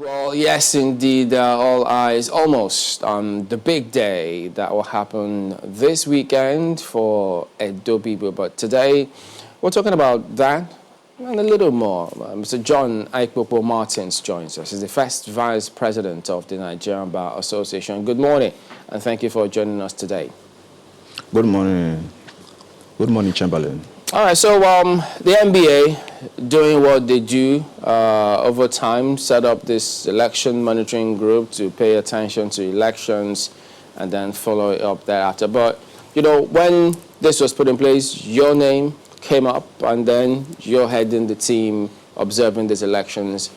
Well, yes, indeed. All eyes almost on the big day that will happen this weekend for Edo people. But today, we're talking about that and a little more. Mr. John Aikpopo Martins joins us. He's the first vice president of the Nigerian Bar Association. Good morning, and thank you for joining us today. Good morning. Good morning, Chamberlain. All right, so the NBA doing what they do over time, set up this election monitoring group to pay attention to elections and then follow it up thereafter. But, you know, when this was put in place, your name came up and then you're heading the team observing these elections.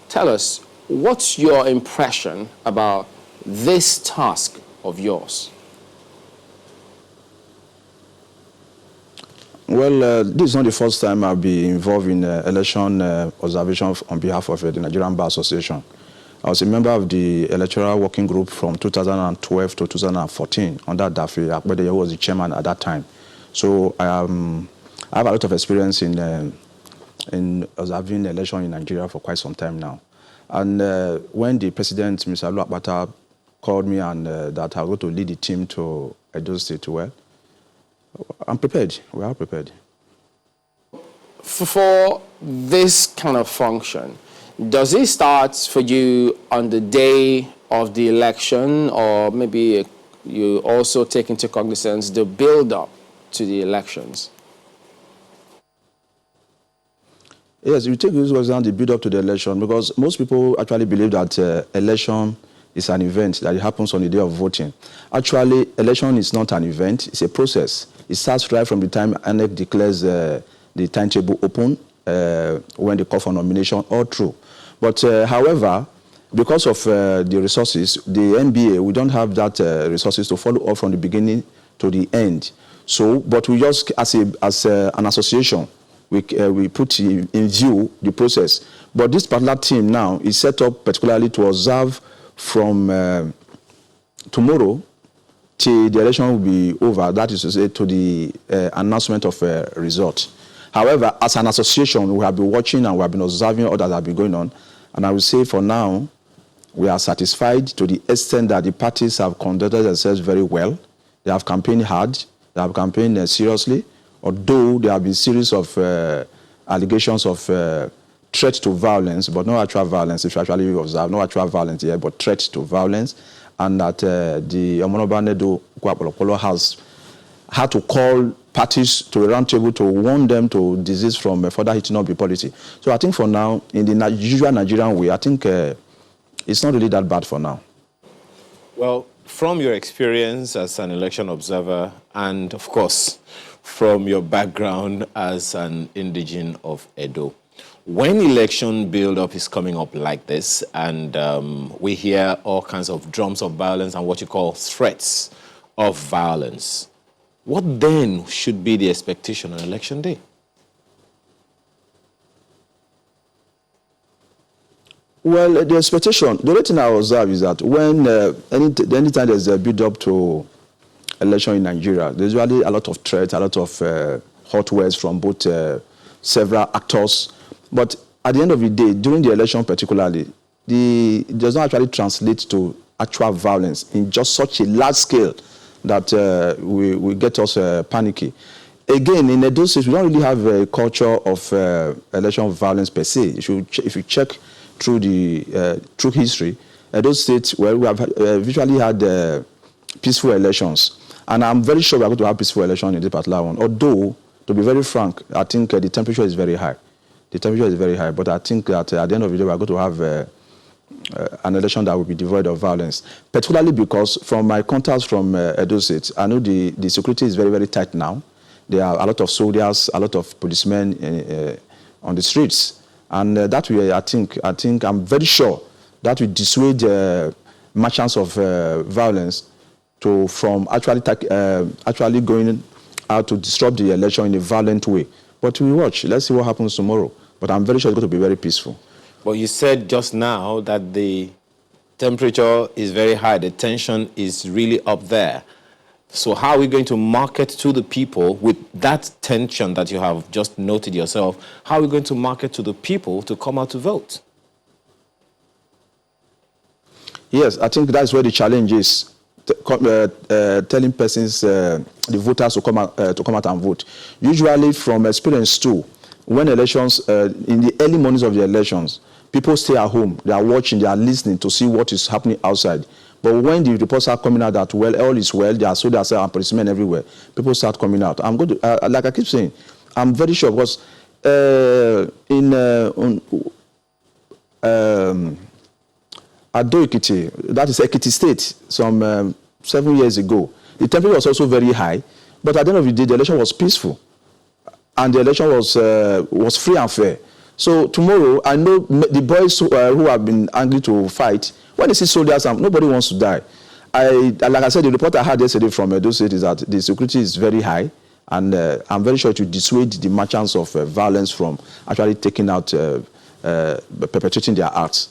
Tell us, what's your impression about this task of yours? Well, this is not the first time I'll be involved in election observation on behalf of the Nigerian Bar Association. I was a member of the electoral working group from 2012 to 2014 under Daffy Akpede, who was the chairman at that time. So I have a lot of experience in observing election in Nigeria for quite some time now. And when the president, Mr. Alu Akpata, called me and that I was going to lead the team to Edo State, well, I'm prepared. We are prepared. For this kind of function, does it start for you on the day of the election, or maybe you also take into cognizance the build-up to the elections? Yes, we take this on the build-up to the election, because most people actually believe that election is an event that happens on the day of voting. Actually, election is not an event, it's a process. It starts right from the time INEC declares the timetable open, when they call for nomination, all through. But however, because of the resources, the NBA, we don't have that resources to follow up from the beginning to the end. So, but we just, as an association, we put in view the process. But this particular team now is set up particularly to observe from tomorrow till the election will be over, that is to say, to the announcement of a result. However, as an association, we have been watching and we have been observing all that have been going on. And I will say for now, we are satisfied to the extent that the parties have conducted themselves very well. They have campaigned hard, they have campaigned seriously, although there have been series of allegations of threat to violence, but no actual violence, if you actually observe, no actual violence here, but threat to violence. And that the Omonoba Nedo Kwapolopolo has had to call parties to a round table to warn them to desist from further heating up the policy. So I think for now, in the usual Nigerian way, I think it's not really that bad for now. Well, from your experience as an election observer and, of course, from your background as an indigene of Edo, when election build-up is coming up like this and we hear all kinds of drums of violence and what you call threats of violence, what then should be the expectation on election day? Well, the expectation, the only thing I observe is that when anytime there's a build-up to election in Nigeria, there's usually a lot of threats, a lot of hot words from both several actors. But at the end of the day, during the election particularly, it does not actually translate to actual violence in just such a large scale that we get us panicky. Again, in Edo State, we don't really have a culture of election violence per se. If you check through through history, Edo State, well, we have visually had peaceful elections. And I'm very sure we're going to have peaceful elections in this particular one. Although, to be very frank, I think the temperature is very high. The temperature is very high, but I think that at the end of the day, we're going to have an election that will be devoid of violence. Particularly because from my contacts from Edo State, I know the security is very, very tight now. There are a lot of soldiers, a lot of policemen on the streets. And that way, I think I'm very sure that will dissuade merchants of violence from actually going out to disrupt the election in a violent way. But we watch. Let's see what happens tomorrow. But I'm very sure it's going to be very peaceful. But you said just now that the temperature is very high. The tension is really up there. So how are we going to market to the people with that tension that you have just noted yourself? How are we going to market to the people to come out to vote? Yes, I think that's where the challenge is. Telling persons, the voters to come out and vote. Usually, from experience too, when elections, in the early mornings of the elections, people stay at home. They are watching, they are listening to see what is happening outside. But when the reports are coming out that, well, all is well, there are soldiers and policemen everywhere, people start coming out. I'm going to, like I keep saying, I'm very sure because Ado Ekiti, that is Ekiti State, some 7 years ago, the temperature was also very high, but at the end of the day, the election was peaceful, and the election was free and fair. So tomorrow, I know the boys who have been angry to fight, when they see soldiers, nobody wants to die. Like I said, the report I had yesterday from Edo State is that the security is very high, and I'm very sure it will dissuade the merchants of violence from actually taking out, perpetrating their acts.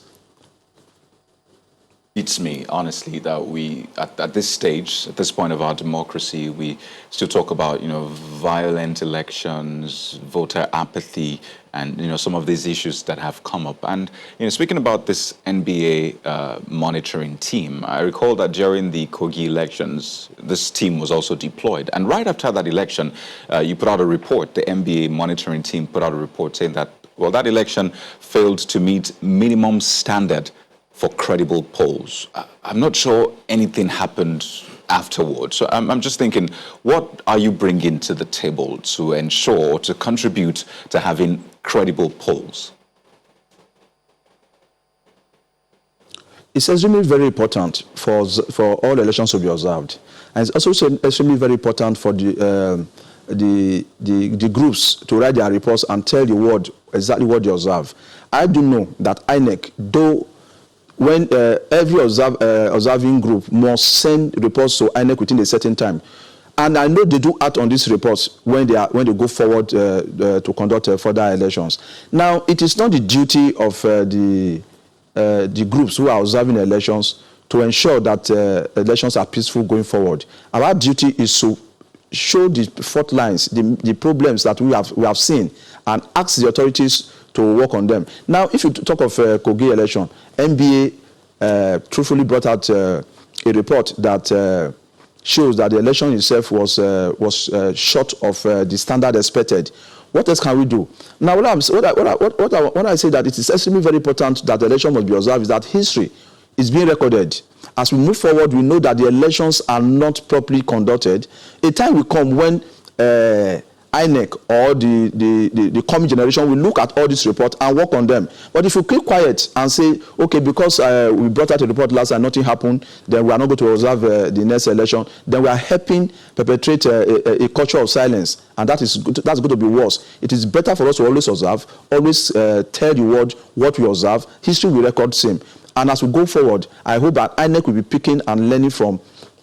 Beats me, honestly, that we, at this stage, at this point of our democracy, we still talk about, violent elections, voter apathy, and, some of these issues that have come up. And, speaking about this NBA monitoring team, I recall that during the Kogi elections, this team was also deployed. And right after that election, you put out a report, the NBA monitoring team put out a report saying that, well, that election failed to meet minimum standard for credible polls. I'm not sure anything happened afterwards. So I'm just thinking, what are you bringing to the table to ensure, to contribute to having credible polls? It's extremely very important for all elections to be observed. And it's also extremely very important for the groups to write their reports and tell the world exactly what they observe. I do know that INEC, though when every observing group must send reports to INEC within a certain time, and I know they do act on these reports when they go forward to conduct further elections. Now, it is not the duty of the groups who are observing elections to ensure that elections are peaceful going forward. Our duty is to show the fault lines, the problems that we have seen, and ask the authorities to work on them. Now, if you talk of Kogi election, NBA truthfully brought out a report that shows that the election itself was short of the standard expected. What else can we do? Now, when I say that it is extremely very important that the election must be observed, is that history is being recorded. As we move forward, we know that the elections are not properly conducted. A time will come when INEC or the coming generation will look at all these reports and work on them. But if you keep quiet and say, okay, because we brought out a report last and nothing happened, then we are not going to observe the next election, then we are helping perpetrate a culture of silence. And that's going to be worse. It is better for us to always observe, always tell the world what we observe. History will record same. And as we go forward, I hope that INEC will be picking and learning from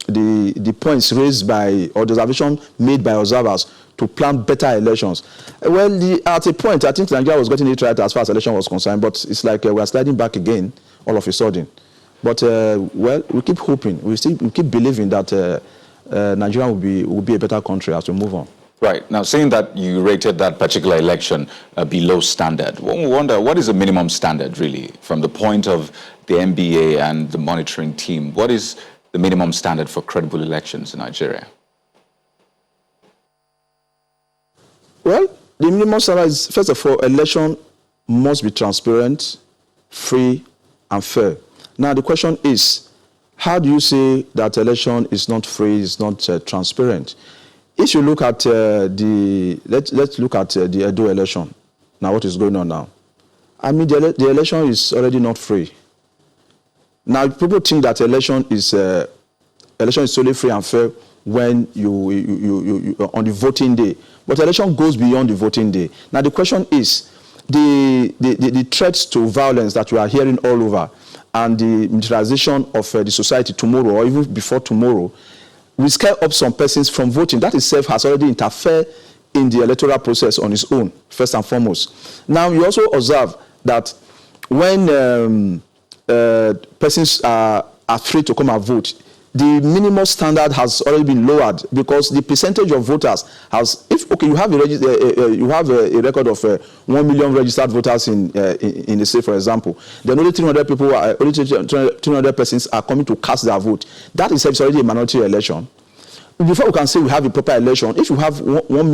the points raised by, or the observation made by observers to plan better elections. Well, at a point, I think Nigeria was getting it right as far as election was concerned, but it's like we are sliding back again all of a sudden. But, well, we keep hoping, we keep believing that Nigeria will be a better country as we move on. Right. Now, saying that you rated that particular election below standard, one would wonder, what is the minimum standard, really, from the point of the NBA and the monitoring team? What is the minimum standard for credible elections in Nigeria? Well, the minimum standard is, first of all, election must be transparent, free, and fair. Now, the question is, how do you say that election is not free, is not transparent? If you look at let's look at the Edo election. Now, what is going on now? I mean, the election is already not free. Now, people think that election is solely free and fair when you on the voting day, but election goes beyond the voting day. Now, the question is the threats to violence that we are hearing all over, and the militarization of the society tomorrow or even before tomorrow, will scare up some persons from voting. That itself has already interfered in the electoral process on its own, first and foremost. Now, you also observe that when persons are free to come and vote, the minimum standard has already been lowered because the percentage of voters has, if okay, you have a record of 1 million registered voters in the state, for example, then only 300 people, only 300 persons are coming to cast their vote. That is already a minority election. Before we can say we have a proper election, if you have 1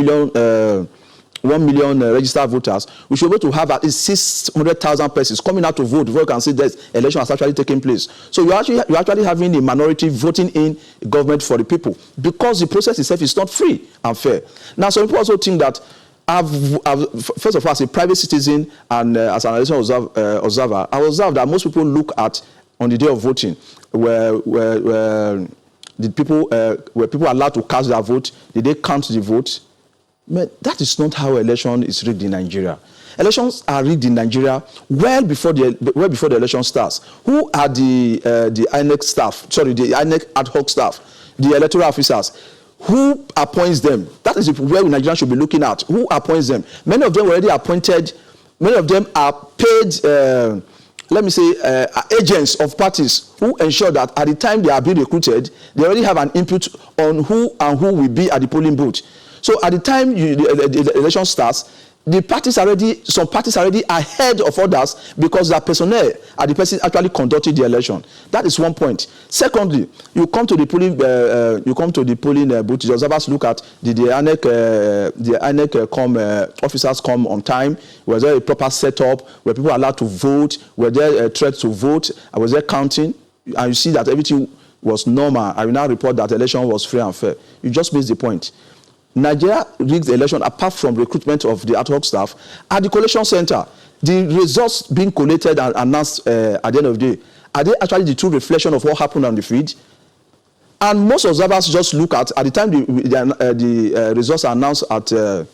million registered voters, we should be able to have at least 600,000 persons coming out to vote before you can say that election has actually taken place. So you're actually having a minority voting in government for the people because the process itself is not free and fair. Now, some people also think that first of all, as a private citizen and as an election observer, I observe that most people look at on the day of voting where people are allowed to cast their vote, did they count the vote? But that is not how election is rigged in Nigeria. Elections are rigged in Nigeria well before the election starts. Who are the INEC staff? Sorry, the INEC ad hoc staff, the electoral officers. Who appoints them? That is where Nigerians should be looking at. Who appoints them? Many of them were already appointed. Many of them are paid. Let me say, agents of parties who ensure that at the time they are being recruited, they already have an input on who will be at the polling booth. So at the time the election starts, some parties are already ahead of others because their personnel are the person actually conducting the election. That is one point. Secondly, you come to the polling booth. The observers look at the INEC officers come on time. Was there a proper setup? Were people allowed to vote? Were there threats to vote? Was there counting? And you see that everything was normal. I will now report that the election was free and fair. You just missed the point. Nigeria rigged the election apart from recruitment of the ad hoc staff at the collation center. The results being collated and announced at the end of the day, are they actually the true reflection of what happened on the field? And most observers just look at the time the results are announced at the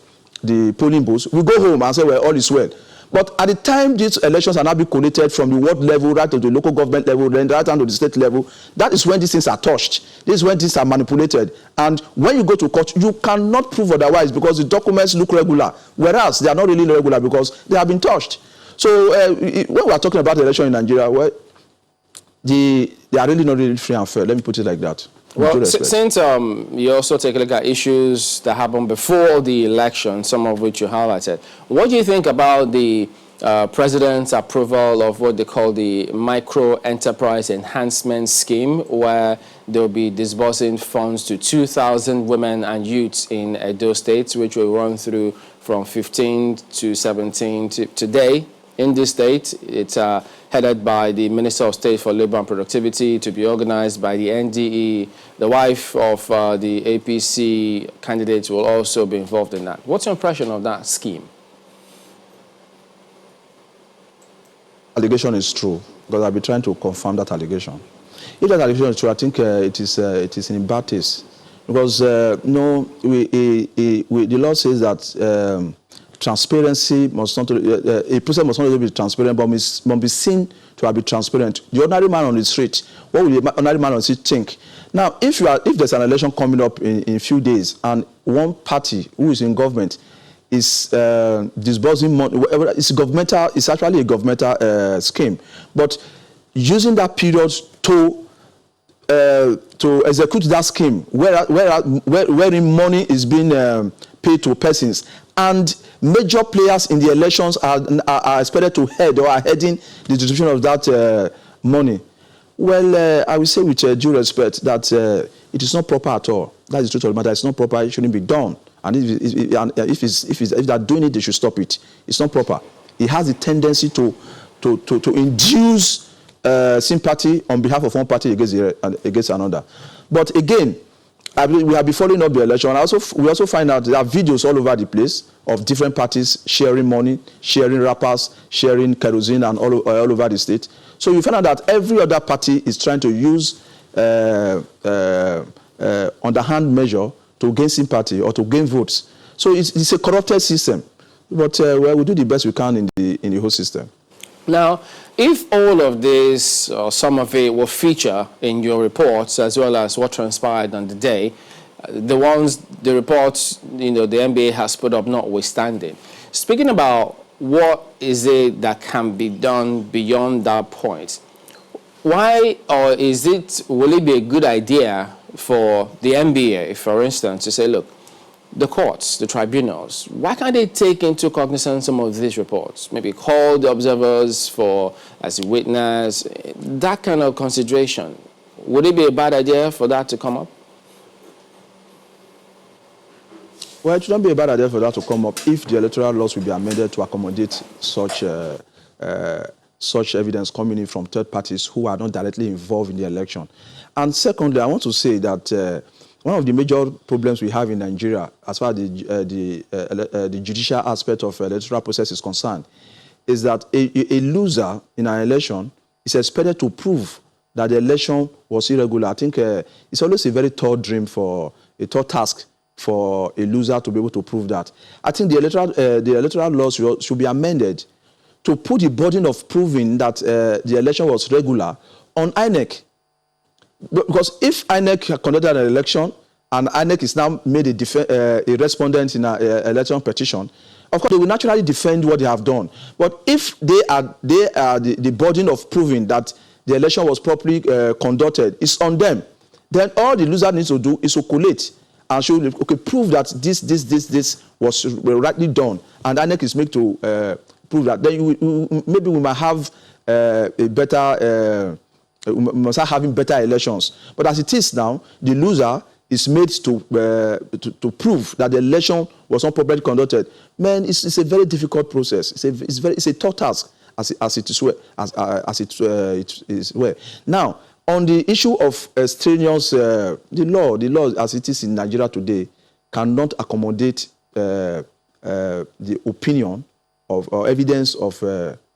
polling booths, we go home and say, well, all is well. But at the time these elections are now being collated from the ward level right to the local government level, then right down to the state level, that is when these things are touched. This is when things are manipulated. And when you go to court, you cannot prove otherwise because the documents look regular, whereas they are not really regular because they have been touched. So when we are talking about the election in Nigeria, well, they are really not really free and fair. Let me put it like that. Well, since you also take a look at issues that happened before the election, some of which you highlighted, what do you think about the president's approval of what they call the Micro Enterprise Enhancement Scheme, where they'll be disbursing funds to 2,000 women and youths in Edo State, which will run through from 15 to 17 today in this state? It's headed by the Minister of State for Labor and Productivity, to be organized by the NDE. The wife of the APC candidate will also be involved in that. What's your impression of that scheme? Allegation is true, because I'll be trying to confirm that allegation. If that allegation is true, I think it is in bad taste, because the law says that transparency must not, a process must not only be transparent, but must be seen to have been transparent. The ordinary man on the street, what will the ordinary man on the street think? Now, if there's an election coming up in a few days, and one party who is in government is disbursing money, it's actually a governmental scheme, but using that period to execute that scheme, wherein money is being paid to persons, and major players in the elections are expected to head or are heading the distribution of that money. Well, I will say with due respect that it is not proper at all. That is the truth of the matter. It's not proper. It shouldn't be done. And if they're doing it, they should stop it. It's not proper. It has a tendency to induce sympathy on behalf of one party against another. But again, we have been following up the election. We also find out there are videos all over the place of different parties sharing money, sharing wrappers, sharing kerosene, and all over the state. So you find out that every other party is trying to use underhand measure to gain sympathy or to gain votes. So it's a corrupted system. But we do the best we can in the whole system. Now, if all of this or some of it will feature in your reports as well as what transpired on the day, the reports, the NBA has put up notwithstanding, speaking about what is it that can be done beyond that point, why, or will it be a good idea for the NBA, for instance, to say, look, the courts, the tribunals, why can't they take into cognizance some of these reports? Maybe call the observers as a witness, that kind of consideration. Would it be a bad idea for that to come up? Well, it shouldn't be a bad idea for that to come up if the electoral laws will be amended to accommodate such evidence coming in from third parties who are not directly involved in the election. And secondly, I want to say that one of the major problems we have in Nigeria, as far as the judicial aspect of electoral process is concerned, is that a loser in an election is expected to prove that the election was irregular. I think it's always a very tall task for a loser to be able to prove that. I think the electoral laws should be amended to put the burden of proving that the election was regular on INEC. Because if INEC conducted an election and INEC is now made a respondent in an election petition, of course, they will naturally defend what they have done. But if they are the burden of proving that the election was properly conducted, it's on them. Then all the loser needs to do is to collate and show, prove that this was rightly done, and INEC is made to prove that. Then maybe we might have we must start having better elections. But as it is now, the loser is made to prove that the election was not properly conducted. Man, it's a very difficult process. It's a tough task as it is. Now, on the issue of strenuous, the law as it is in Nigeria today cannot accommodate the opinion or evidence of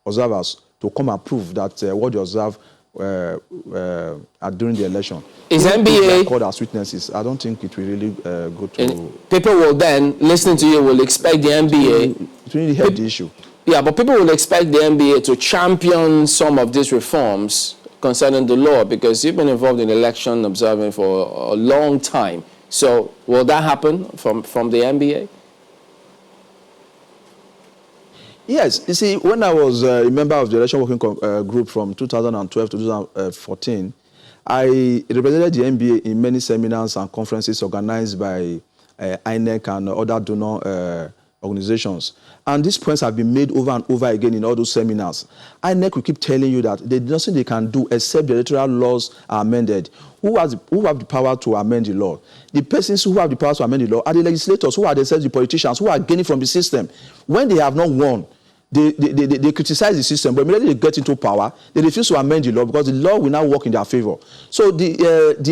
observers to come and prove that what they observe during the election. Is NBA called as witnesses? I don't think it will really go to. People will then, listening to you, will expect the NBA. It really help the issue. Yeah, but people will expect the NBA to champion some of these reforms concerning the law, because you've been involved in election observing for a long time. So will that happen from the NBA? Yes. You see, when I was a member of the election working group from 2012 to 2014, I represented the NBA in many seminars and conferences organized by INEC and other donor organizations. And these points have been made over and over again in all those seminars. INEC will keep telling you that there's nothing they can do except the electoral laws are amended. Who have the power to amend the law? The persons who have the power to amend the law are the legislators, who are themselves the politicians, who are gaining from the system. When they have not won, they criticize the system, but immediately they get into power, they refuse to amend the law because the law will now work in their favor. So the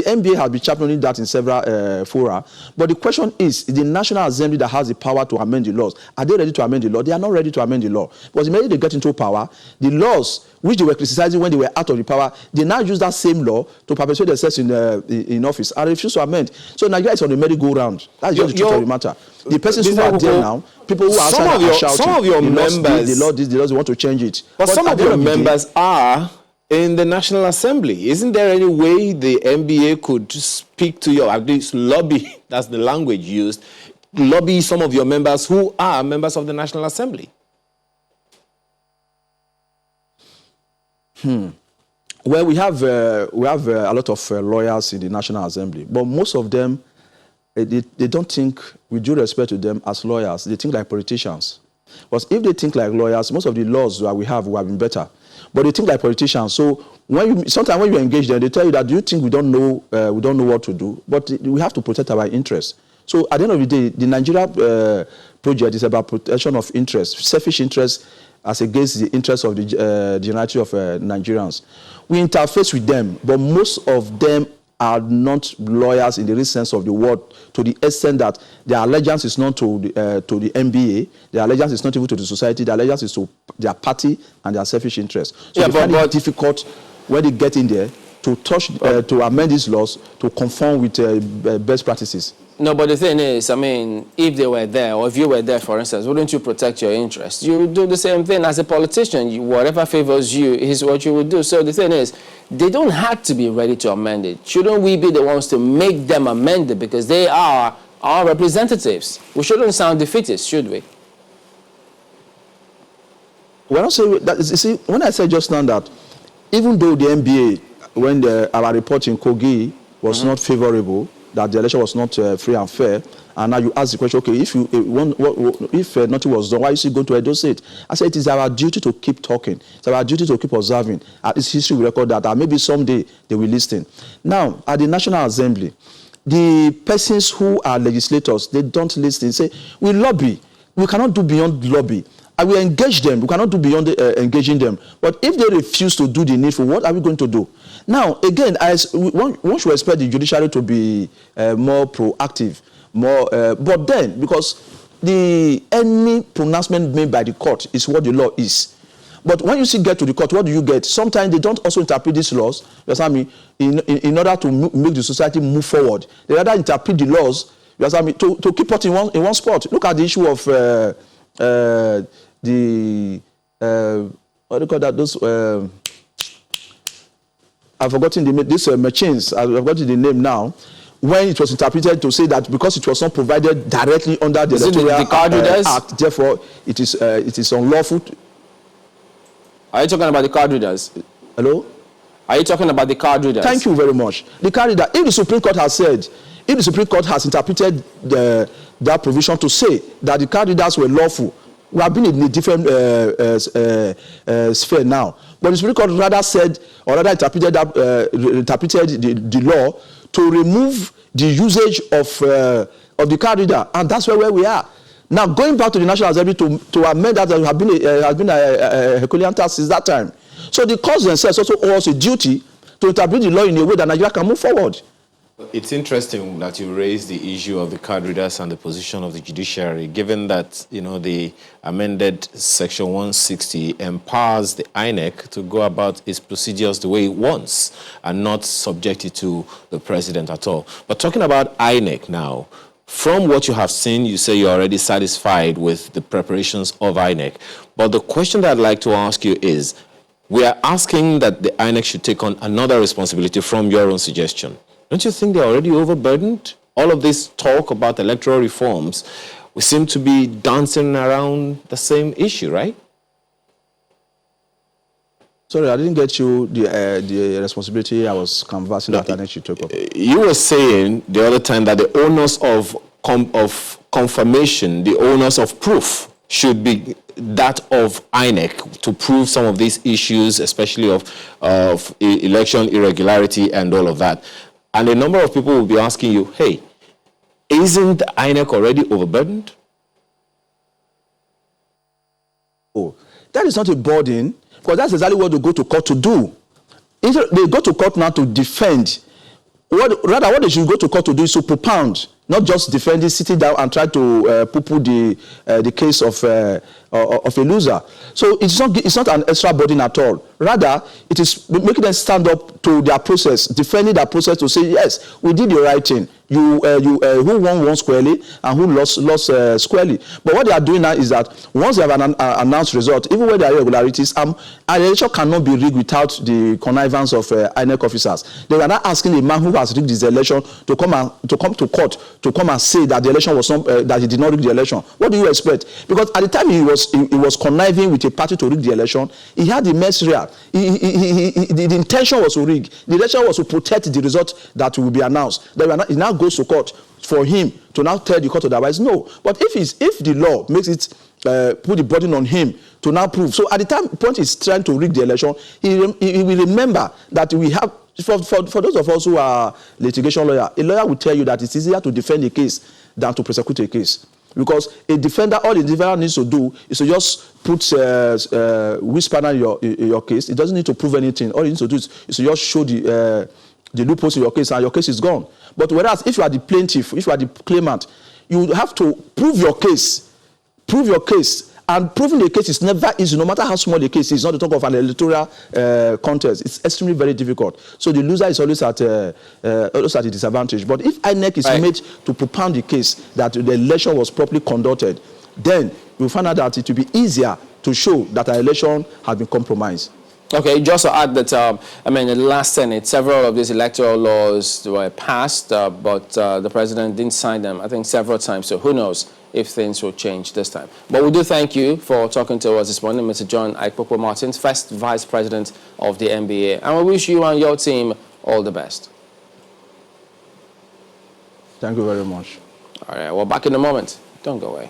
NBA has been championing that in several fora. But the question is the National Assembly that has the power to amend the laws. Are they ready to amend the law? They are not ready to amend the law. Because immediately they get into power, the laws which they were criticizing when they were out of the power, they now use that same law to perpetuate themselves in office and refuse to amend. So Nigeria is on the merry-go-round. That's just the truth of the matter. The persons who are there now, people who are outside are shouting. Some of your members, the law, they want to change it. But some of your members are in the National Assembly. Isn't there any way the NBA could speak to you, at least lobby, that's the language used, lobby some of your members who are members of the National Assembly? Well, we have a lot of lawyers in the National Assembly, but most of them, they don't think, with due respect to them as lawyers, they think like politicians. Because if they think like lawyers, most of the laws that we have would have been better. But they think like politicians. So sometimes when you engage them, they tell you that, do you think we don't know what to do? But we have to protect our interests. So at the end of the day, the Nigeria project is about protection of interests, selfish interests as against the interests of the generality of Nigerians. We interface with them, but most of them are not lawyers in the real sense of the word, to the extent that their allegiance is not to the NBA, their allegiance is not even to the society, their allegiance is to their party and their selfish interests. So they find it difficult when they get in there to to amend these laws to conform with best practices. No, but the thing is, I mean, if they were there, or if you were there, for instance, wouldn't you protect your interests? You would do the same thing as a politician. Whatever favors you is what you would do. So the thing is, they don't have to be ready to amend it. Shouldn't we be the ones to make them amend it, because they are our representatives? We shouldn't sound defeatist, should we? When I say that, you see, when I said just now that even though the NBA, when our report in Kogi was not favorable, that the election was not free and fair, and now you ask the question, okay, if nothing was done, why you still go to Edo State? I said it is our duty to keep talking. It's our duty to keep observing. At least history will record that, and maybe someday they will listen. Now, at the National Assembly, the persons who are legislators, they don't listen. Say, we lobby. We cannot do beyond lobby. And we engage them. We cannot do beyond engaging them. But if they refuse to do the needful, what are we going to do? Now, again, one should expect the judiciary to be more proactive, but then, because any pronouncement made by the court is what the law is. But when you get to the court, what do you get? Sometimes they don't also interpret these laws, you understand me, in order to make the society move forward. They rather interpret the laws, you understand me, to keep us in one spot. Look at the issue of what do you call that? Those I've forgotten the name. These machines. I've forgotten the name now. When it was interpreted to say that because it was not provided directly under the Electoral Act, therefore it is unlawful. Are you talking about the card readers? Hello? Are you talking about the card readers? Thank you very much. The card reader. If the Supreme Court has said, if the Supreme Court has interpreted that provision to say that the card readers were lawful, we have been in a different sphere now. But the Supreme Court rather said, or rather interpreted the law to remove the usage of the card reader, and that's where we are. Now, going back to the National Assembly to amend that, has been a Herculean task since that time. So the courts themselves also owe us a duty to interpret the law in a way that Nigeria can move forward. It's interesting that you raised the issue of the card readers and the position of the judiciary, given that, the amended Section 160 empowers the INEC to go about its procedures the way it wants and not subject it to the president at all. But talking about INEC now, from what you have seen, you say you're already satisfied with the preparations of INEC. But the question that I'd like to ask you is, we are asking that the INEC should take on another responsibility from your own suggestion. Don't you think they're already overburdened? All of this talk about electoral reforms, we seem to be dancing around the same issue, right? Sorry, I didn't get you the responsibility I was conversing that INEC should take up. You were saying the other time that the onus of confirmation, the onus of proof should be that of INEC to prove some of these issues, especially of election irregularity and all of that. And a number of people will be asking you, hey, isn't INEC already overburdened? Oh, that is not a burden, because that's exactly what they go to court to do. They go to court now to defend. What they should go to court to do is to propound, not just defending, sitting down and try to poo-poo the case of a loser. So it's not an extra burden at all. Rather, it is making them stand up to their process, defending their process to say, yes, we did the right thing. Who won squarely and who lost squarely. But what they are doing now is that once they have an announced result, even where there are irregularities, an election cannot be rigged without the connivance of INEC officers. They are not asking a man who has rigged this election to come to court to come and say that the election was that he did not rig the election. What do you expect? Because at the time he was conniving with a party to rig the election, he had the material. The intention was to rig. The election was to protect the result that will be announced. It now goes to court for him to now tell the court otherwise. No. But if the law makes it put the burden on him to now prove. So at the point he's trying to rig the election, he will remember that we have, for those of us who are litigation lawyers, a lawyer will tell you that it's easier to defend a case than to prosecute a case. Because all the defender needs to do is to just put whisper in your case. It doesn't need to prove anything. All you need to do is to just show the loopholes in your case, and your case is gone. But whereas if you are the plaintiff, if you are the claimant, you have to prove your case. Prove your case. And proving the case is never easy, no matter how small the case is. Not to talk of an electoral contest. It's extremely very difficult. So the loser is always at a disadvantage. But if INEC is made to propound the case that the election was properly conducted, then you'll find out that it will be easier to show that our election has been compromised. Okay, just to add that, in the last Senate, several of these electoral laws were passed, but the president didn't sign them, I think, several times. So who knows if things will change this time. But we do thank you for talking to us this morning, Mr. John Aikpokpo Martins, first Vice President of the NBA. And we wish you and your team all the best. Thank you very much. All right, well, back in a moment. Don't go away.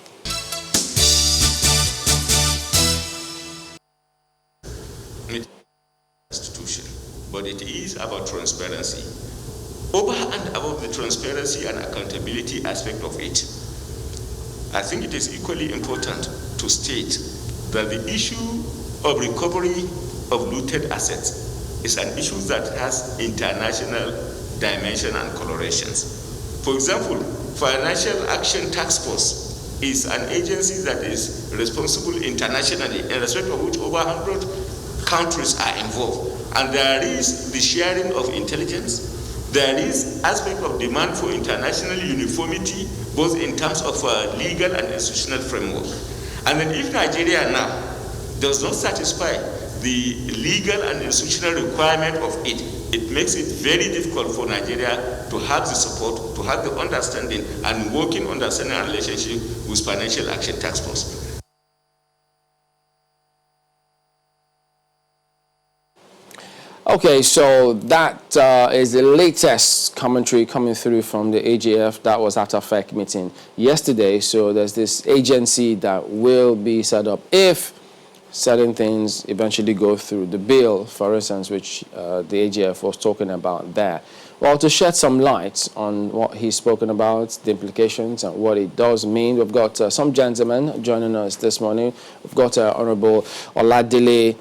Institution, but it is about transparency. Over and above the transparency and accountability aspect of it, I think it is equally important to state that the issue of recovery of looted assets is an issue that has international dimension and colorations. For example, Financial Action Task Force is an agency that is responsible internationally, in respect of which over 100 countries are involved. And there is the sharing of intelligence. There is aspect of demand for international uniformity, both in terms of legal and institutional framework. And then if Nigeria now does not satisfy the legal and institutional requirement of it, it makes it very difficult for Nigeria to have the support, to have the understanding and working understanding and relationship with Financial Action Task Force. Okay, so that is the latest commentary coming through from the AGF. That was after FEC meeting yesterday. So there's this agency that will be set up if certain things eventually go through. The bill, for instance, which the AGF was talking about there. Well, to shed some light on what he's spoken about, the implications and what it does mean, we've got some gentlemen joining us this morning. We've got Honorable Oladile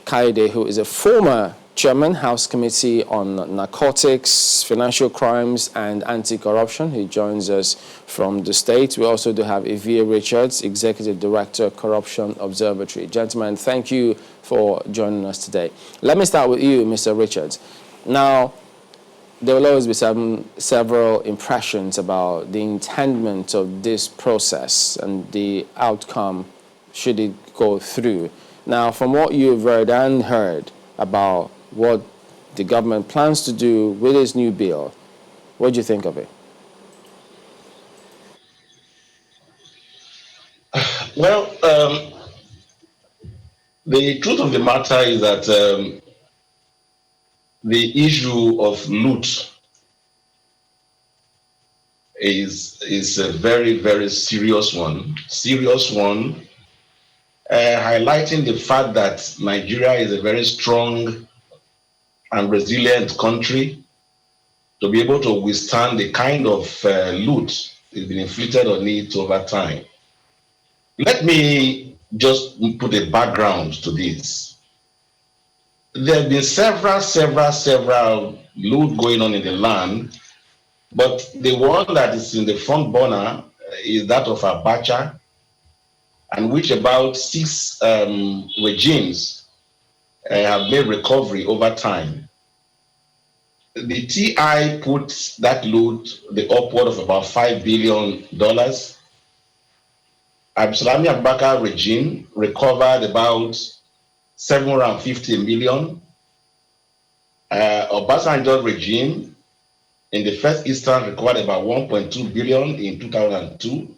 Kaide, who is a former Chairman, House Committee on Narcotics, Financial Crimes and Anti-Corruption. He joins us from the state. We also do have Evia Richards, Executive Director, Corruption Observatory. Gentlemen, thank you for joining us today. Let me start with you, Mr. Richards. Now, there will always be several impressions about the intendment of this process and the outcome should it go through. Now, from what you've read and heard about what the government plans to do with this new bill, what do you think of it? Well, the truth of the matter is that the issue of loot is a very, very serious one. Highlighting the fact that Nigeria is a very strong and resilient country to be able to withstand the kind of loot that's been inflicted on it over time. Let me just put a background to this. There have been several loot going on in the land, but the one that is in the front burner is that of Abacha, and which about 6 regimes have made recovery over time. The TI put that loot the upward of about $5 billion. Absalami Abubakar regime recovered about 750 million. Obasanjo regime in the first instance recovered about 1.2 billion in 2002.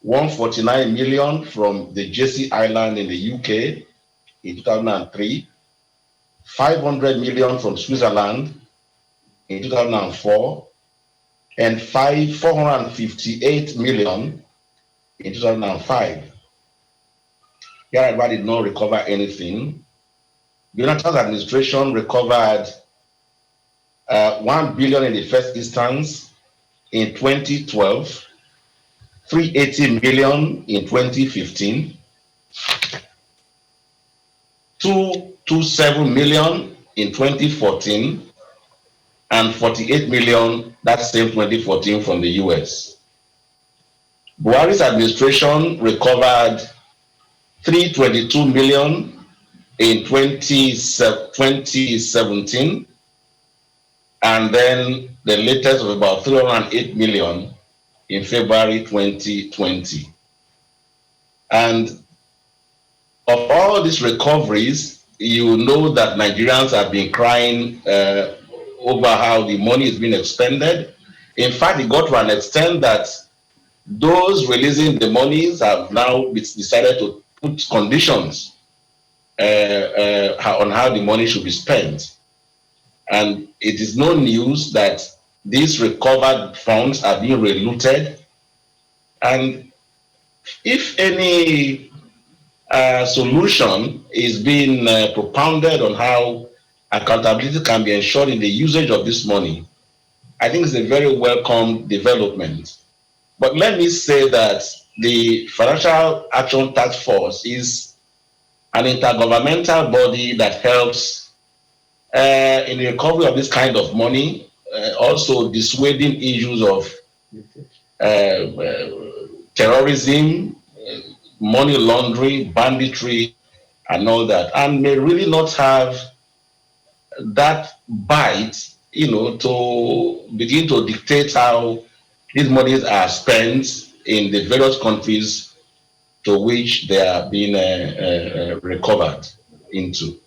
149 million from the JC Island in the UK in 2003, 500 million from Switzerland in 2004, and 458 million in 2005. Yar'Adua did not recover anything. Jonathan's administration recovered 1 billion in the first instance in 2012, 380 million in 2015, 227 million in 2014, and 48 million that same 2014 from the US. Buhari's administration recovered 322 million in 2017, and then the latest of about 308 million in February 2020. And of all these recoveries, you know that Nigerians have been crying over how the money is being expended. In fact, it got to an extent that those releasing the monies have now decided to put conditions on how the money should be spent. And it is no news that these recovered funds are being relooted. And if any solution is being propounded on how accountability can be ensured in the usage of this money, I think it's a very welcome development. But let me say that the Financial Action Task Force is an intergovernmental body that helps in the recovery of this kind of money, also dissuading issues of terrorism, money laundering, banditry, and all that, and may really not have that bite, to begin to dictate how these monies are spent in the various countries to which they are being recovered into.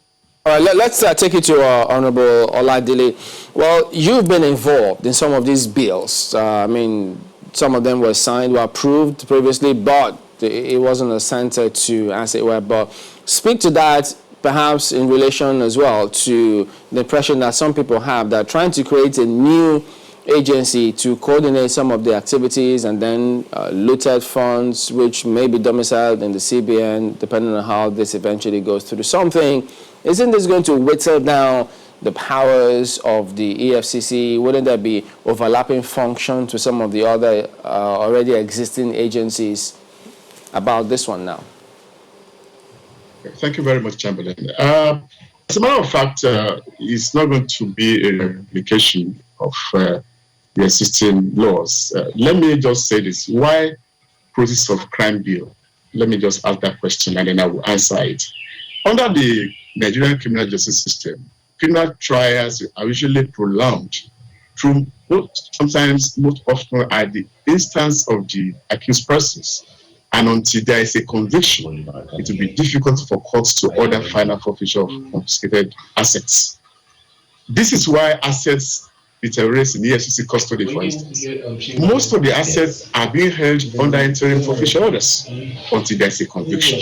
All right, let's take it to Honorable Oladile. Well, you've been involved in some of these bills. I mean, some of them were signed, were approved previously, but it wasn't assented to as it were. But speak to that, perhaps in relation as well to the impression that some people have that trying to create a new agency to coordinate some of the activities and then looted funds, which may be domiciled in the CBN, depending on how this eventually goes through something. Isn't this going to whittle down the powers of the EFCC? Wouldn't there be overlapping functions with some of the other already existing agencies about this one now? Thank you very much, Chamberlain. As a matter of fact, it's not going to be a replication of the existing laws. Let me just say this. Why process of crime bill? Let me just ask that question and then I will answer it. Under the Nigerian criminal justice system, criminal trials are usually prolonged through sometimes most often at the instance of the accused persons. And until there is a conviction, it will be difficult for courts to order final forfeiture of confiscated assets. This is why assets deteriorate in EFCC custody, for instance. Most of the assets are being held under interim forfeiture orders until there is a conviction.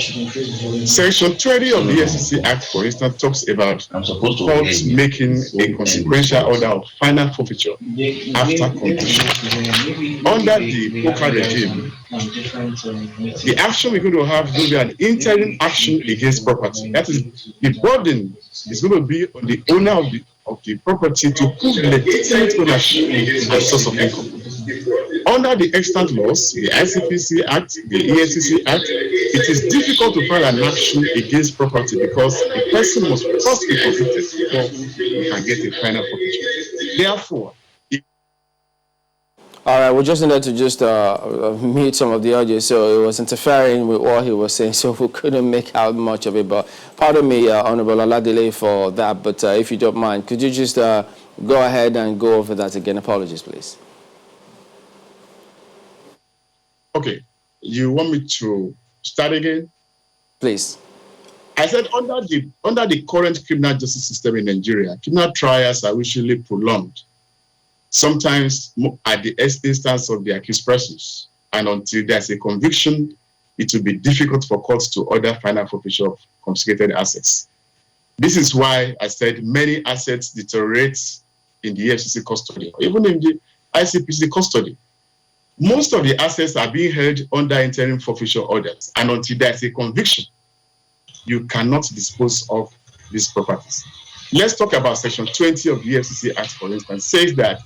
Section 20 of the EFCC Act, for instance, talks about courts making a consequential order of final forfeiture after conviction. Under the POCA regime, the action we're going to have will be an interim action against property. That is, the burden is going to be on the owner of the property to prove legitimate ownership and source of income. Under the extant laws, the ICPC Act, the EFCC Act, it is difficult to file an action against property because a person must first be convicted before you can get a final forfeiture. Therefore, all right, we just needed to just mute some of the audio, so it was interfering with what he was saying, so we couldn't make out much of it. But pardon me, Honorable Oladile, for that. But if you don't mind, could you just go ahead and go over that again? Apologies, please. Okay, you want me to start again? Please. I said under the current criminal justice system in Nigeria, criminal trials are usually prolonged. Sometimes at the instance of the accused persons, and until there's a conviction, it will be difficult for courts to order final forfeiture of confiscated assets. This is why I said many assets deteriorate in the EFCC custody, or even in the ICPC custody. Most of the assets are being held under interim forfeiture orders, and until there's a conviction, you cannot dispose of these properties. Let's talk about Section 20 of the EFCC Act, for instance, says that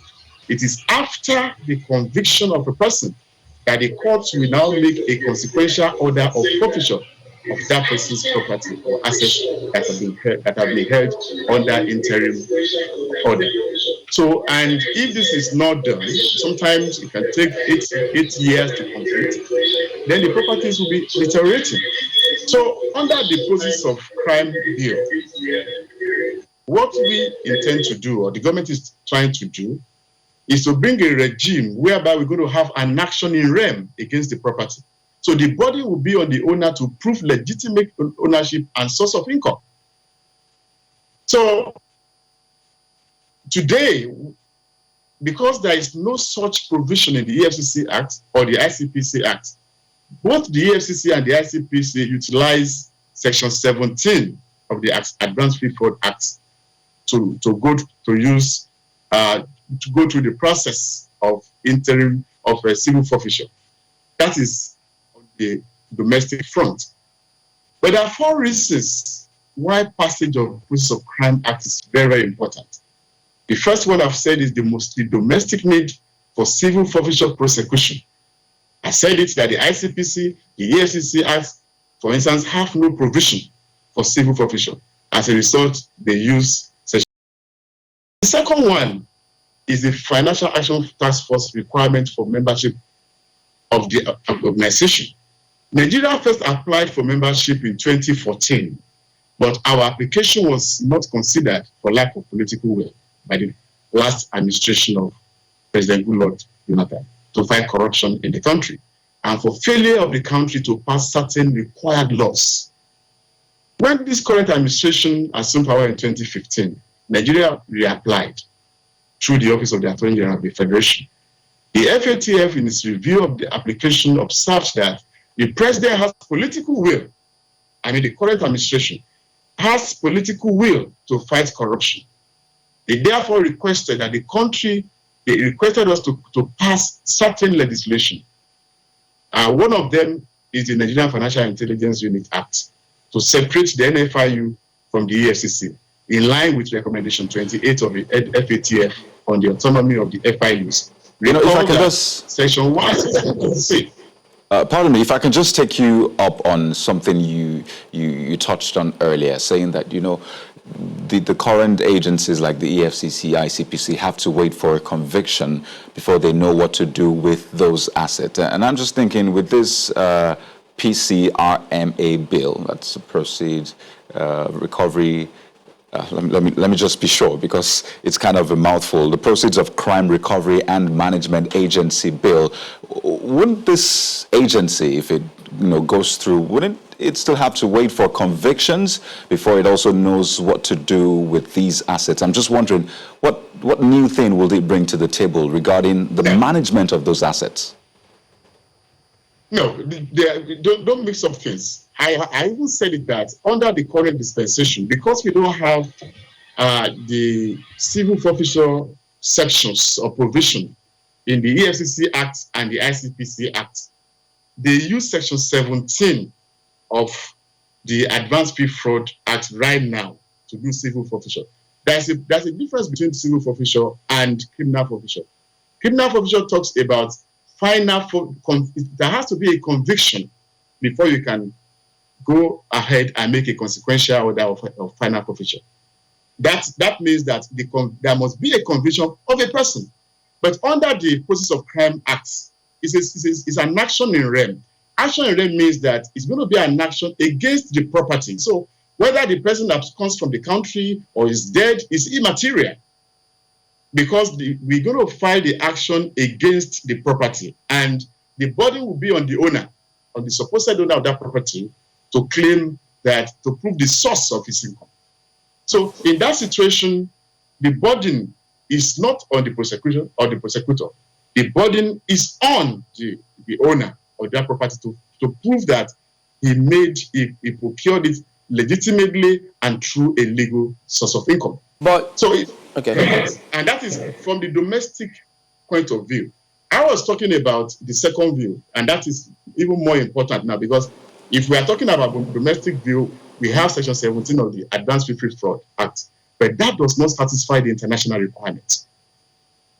it is after the conviction of a person that the court will now make a consequential order of forfeiture of that person's property or assets that have been held under interim order. So, and if this is not done, sometimes it can take eight years to complete, then the properties will be deteriorating. So, under the process of crime bill, what we intend to do, or the government is trying to do, is to bring a regime whereby we're going to have an action in rem against the property. So the body will be on the owner to prove legitimate ownership and source of income. So today, because there is no such provision in the EFCC Act or the ICPC Act, both the EFCC and the ICPC utilize Section 17 of the Advanced Fee Fraud Act to go through the process of interim of a civil forfeiture. That is on the domestic front. But there are 4 reasons why passage of Process of Crime Act is very, very important. The first one I've said is the domestic need for civil forfeiture prosecution. I said it that the ICPC, the EFCC Act, for instance, have no provision for civil forfeiture. As a result, they use section. The second one is the Financial Action Task Force requirement for membership of the organization. Nigeria first applied for membership in 2014, but our application was not considered for lack of political will by the last administration of President Goodluck Jonathan to fight corruption in the country and for failure of the country to pass certain required laws. When this current administration assumed power in 2015, Nigeria reapplied through the Office of the Attorney General of the Federation. The FATF, in its review of the application, observed that the president has political will. The current administration has political will to fight corruption. They therefore requested that they requested us to pass certain legislation. One of them is the Nigerian Financial Intelligence Unit Act to separate the NFIU from the EFCC, in line with recommendation 28 of the FATF on the autonomy of the FIUs. If I can just Section 166. Pardon me, if I can just take you up on something you touched on earlier, saying that, the current agencies like the EFCC, ICPC have to wait for a conviction before they know what to do with those assets. And I'm just thinking with this PCRMA bill, that's a proceed recovery. Let me just be sure, because it's kind of a mouthful. The Proceeds of Crime Recovery and Management Agency bill. Wouldn't this agency, if it goes through, wouldn't it still have to wait for convictions before it also knows what to do with these assets? I'm just wondering, what new thing will it bring to the table regarding the management of those assets? No, don't mix up things. I even said it that under the current dispensation, because we don't have the civil forfeiture sections or provision in the EFCC Act and the ICPC Act, they use Section 17 of the Advanced Fee Fraud Act right now to do civil forfeiture. There's a difference between civil forfeiture and criminal forfeiture. Criminal forfeiture talks about there has to be a conviction before you can go ahead and make a consequential order of final forfeiture. That means that there must be a conviction of a person. But under the Process of Crime Act, it's an action in rem. Action in rem means that it's going to be an action against the property. So whether the person comes from the country or is dead is immaterial, because we're going to file the action against the property, and the burden will be on the owner, on the supposed owner of that property, to claim that, to prove the source of his income. So in that situation, the burden is not on the prosecution or the prosecutor. The burden is on the owner of that property to prove that he procured it legitimately and through a legal source of income. But so okay, and that is from the domestic point of view. I was talking about the second view, and that is even more important now, because if we are talking about domestic view, we have Section 17 of the Advanced Fee Fraud Act, but that does not satisfy the international requirements.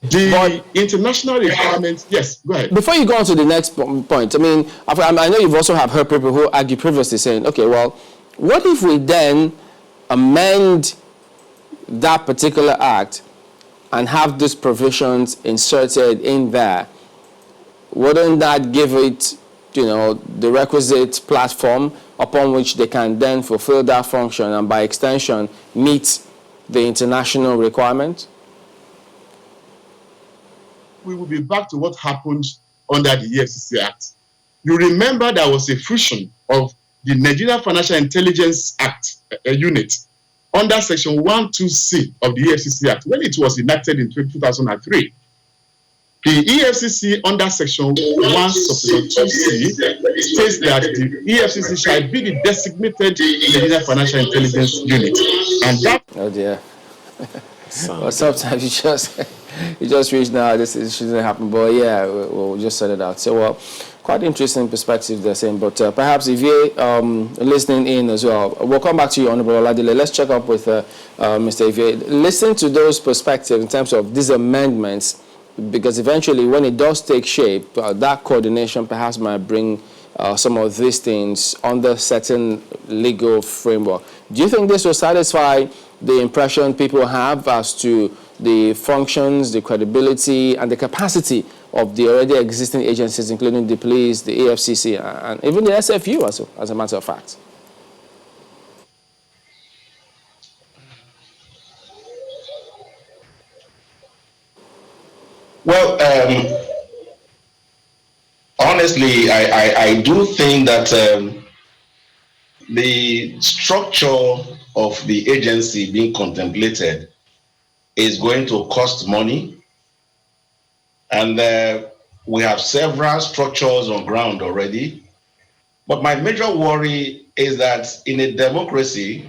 The international requirements, yes, go ahead. Before you go on to the next point, I know you've also have heard people who argue previously saying, okay, well, what if we then amend that particular act and have these provisions inserted in there? Wouldn't that give it, the requisite platform upon which they can then fulfill that function and by extension meet the international requirement? We will be back to what happened under the EFCC Act. You remember there was a fusion of the Nigerian Financial Intelligence Act unit under Section 12C of the EFCC Act when it was enacted in 2003. The EFCC under Section 1, Subsection 2C states that the EFCC shall be the designated Nigerian Financial Intelligence Unit, and that. Oh dear. Well, sometimes you just reach now. This shouldn't happen, but yeah, we'll just set it out. So, well, quite interesting perspective they're saying. But perhaps if you're listening in as well, we'll come back to you, Honorable Oladile. Let's check up with Mr. Ivie. Listen to those perspectives in terms of these amendments, because eventually, when it does take shape, that coordination perhaps might bring some of these things under certain legal framework. Do you think this will satisfy the impression people have as to the functions, the credibility, and the capacity of the already existing agencies, including the police, the EFCC, and even the SFU, as a matter of fact? Well, honestly, I do think that the structure of the agency being contemplated is going to cost money. And we have several structures on ground already. But my major worry is that in a democracy,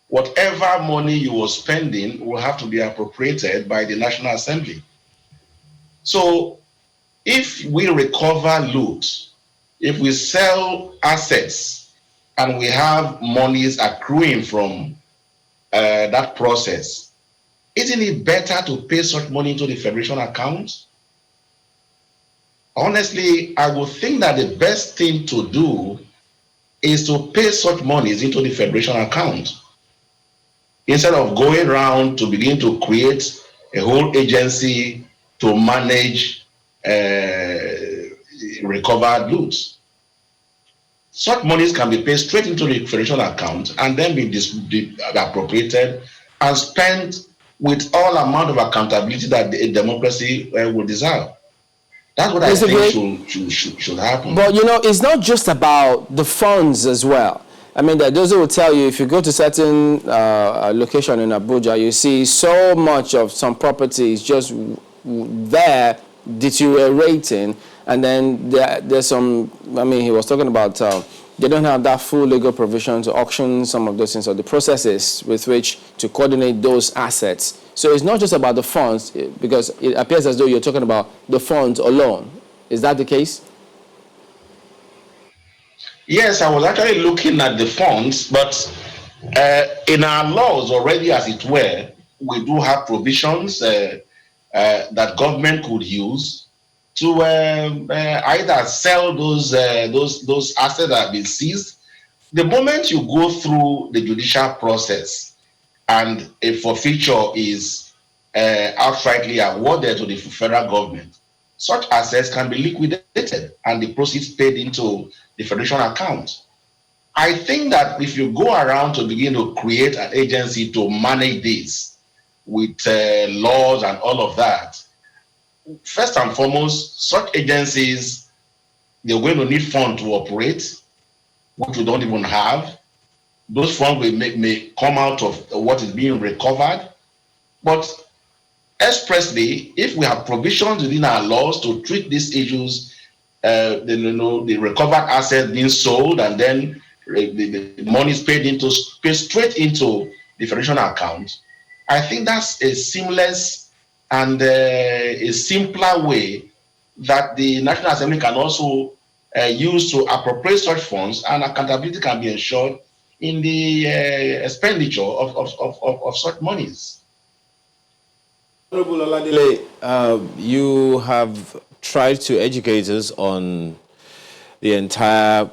whatever money you are spending will have to be appropriated by the National Assembly. So if we recover loot, if we sell assets, and we have monies accruing from that process, isn't it better to pay such money into the Federation account? Honestly, I would think that the best thing to do is to pay such monies into the Federation account instead of going around to begin to create a whole agency to manage recovered loot. Such monies can be paid straight into the Federation account and then be appropriated and spent with all amount of accountability that a democracy would deserve. That's what I think should happen. But it's not just about the funds as well. I mean, those will tell you, if you go to certain location in Abuja, you see so much of some properties just there deteriorating, and then there's some, I mean, he was talking about they don't have that full legal provision to auction some of those things, or the processes with which to coordinate those assets. So it's not just about the funds, because it appears as though you're talking about the funds alone. Is that the case? Yes, I was actually looking at the funds, but in our laws already, as it were, we do have provisions that government could use to either sell those assets that have been seized. The moment you go through the judicial process and a forfeiture is outrightly awarded to the federal government, such assets can be liquidated and the proceeds paid into the Federation account. I think that if you go around to begin to create an agency to manage this with laws and all of that, first and foremost, such agencies, they're going to need funds to operate, which we don't even have. Those funds may come out of what is being recovered. But expressly, if we have provisions within our laws to treat these issues, the recovered assets being sold and then the money is paid straight into the Federation account, I think that's a seamless and a simpler way that the National Assembly can also use to appropriate such funds, and accountability can be ensured in the expenditure of such monies. Honorable Oladile, you have tried to educate us on the entire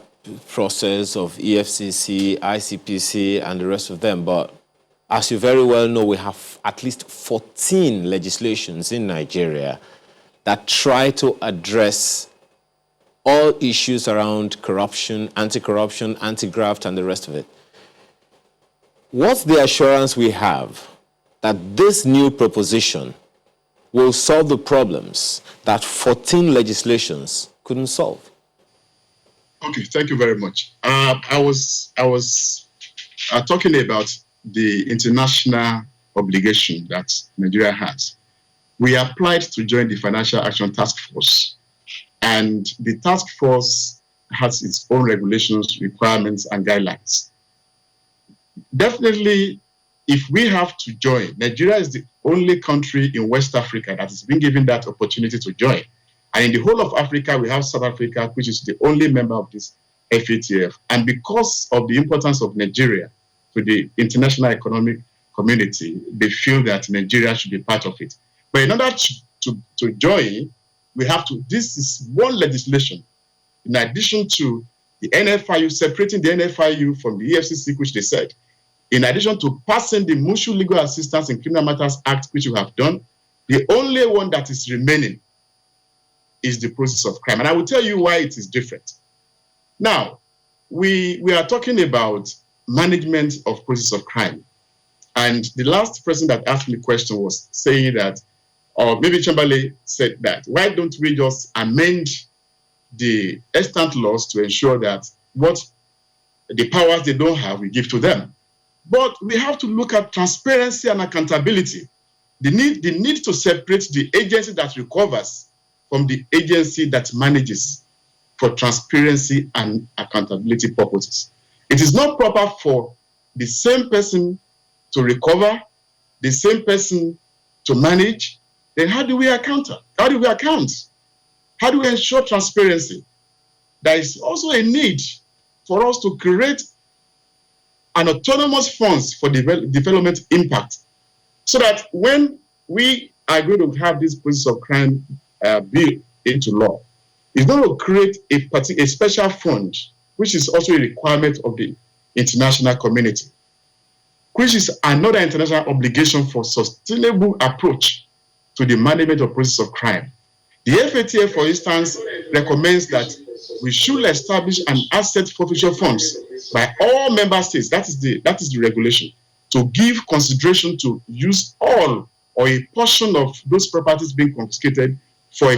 process of EFCC, ICPC, and the rest of them, but as you very well know, we have at least 14 legislations in Nigeria that try to address all issues around corruption, anti-corruption, anti-graft, and the rest of it. What's the assurance we have that this new proposition will solve the problems that 14 legislations couldn't solve? Okay, thank you very much. I was talking about the international obligation that Nigeria has we applied to join the Financial Action Task Force. And the task force has its own regulations, requirements, and guidelines. Definitely, if we have to join, Nigeria is the only country in West Africa that has been given that opportunity to join. And in the whole of Africa, we have South Africa, which is the only member of this FATF. And because of the importance of Nigeria to the international economic community, they feel that Nigeria should be part of it. But in order to join, we have to, this is one legislation, in addition to the NFIU, separating the NFIU from the EFCC, which they said, in addition to passing the Mutual Legal Assistance in Criminal Matters Act, which we have done, the only one that is remaining is the process of crime. And I will tell you why it is different. Now, we are talking about management of process of crime. And the last person that asked me the question was saying that, or maybe Chamberlain said that, why don't we just amend the extant laws to ensure that what the powers they don't have, we give to them? But we have to look at transparency and accountability. The need to separate the agency that recovers from the agency that manages for transparency and accountability purposes. It is not proper for the same person to recover, the same person to manage. Then how do we account? How do we account? How do we ensure transparency? There is also a need for us to create an autonomous funds for development impact, so that when we are going to have this process of crime bill into law, it's going to create a special fund, which is also a requirement of the international community, which is another international obligation for sustainable approach to the management of process of crime. The FATF, for instance, recommends that we should establish an asset forfeiture funds by all member states. That is the regulation, to give consideration to use all or a portion of those properties being confiscated for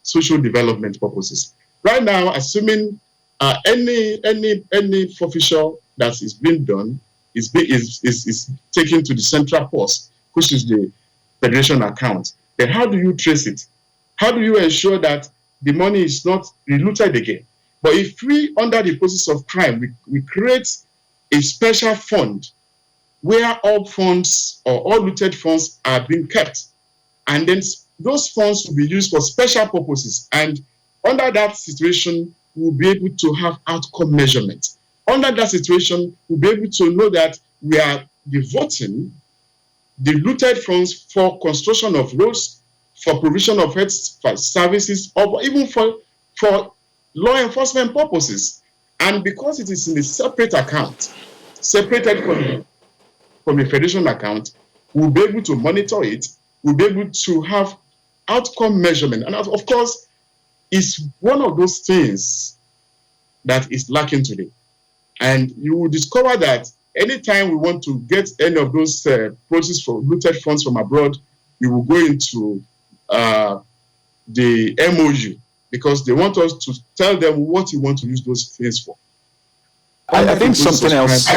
social development purposes. Right now, assuming any forfeiture that is being done is taken to the central post, which is the federation account, then how do you trace it? How do you ensure that the money is not relooted again? But if we, under the process of crime, we create a special fund where all funds or all looted funds are being kept, and then those funds will be used for special purposes. And under that situation, we'll be able to have outcome measurement. Under that situation, we'll be able to know that we are devoting the looted funds for construction of roads, for provision of health services, or even for law enforcement purposes. And because it is in a separate account, separated from the federation account, we'll be able to monitor it, we'll be able to have outcome measurement. And of course, it's one of those things that is lacking today. And you will discover that anytime we want to get any of those processes for looted funds from abroad, we will go into the MOU, because they want us to tell them what you want to use those things for. I think something else.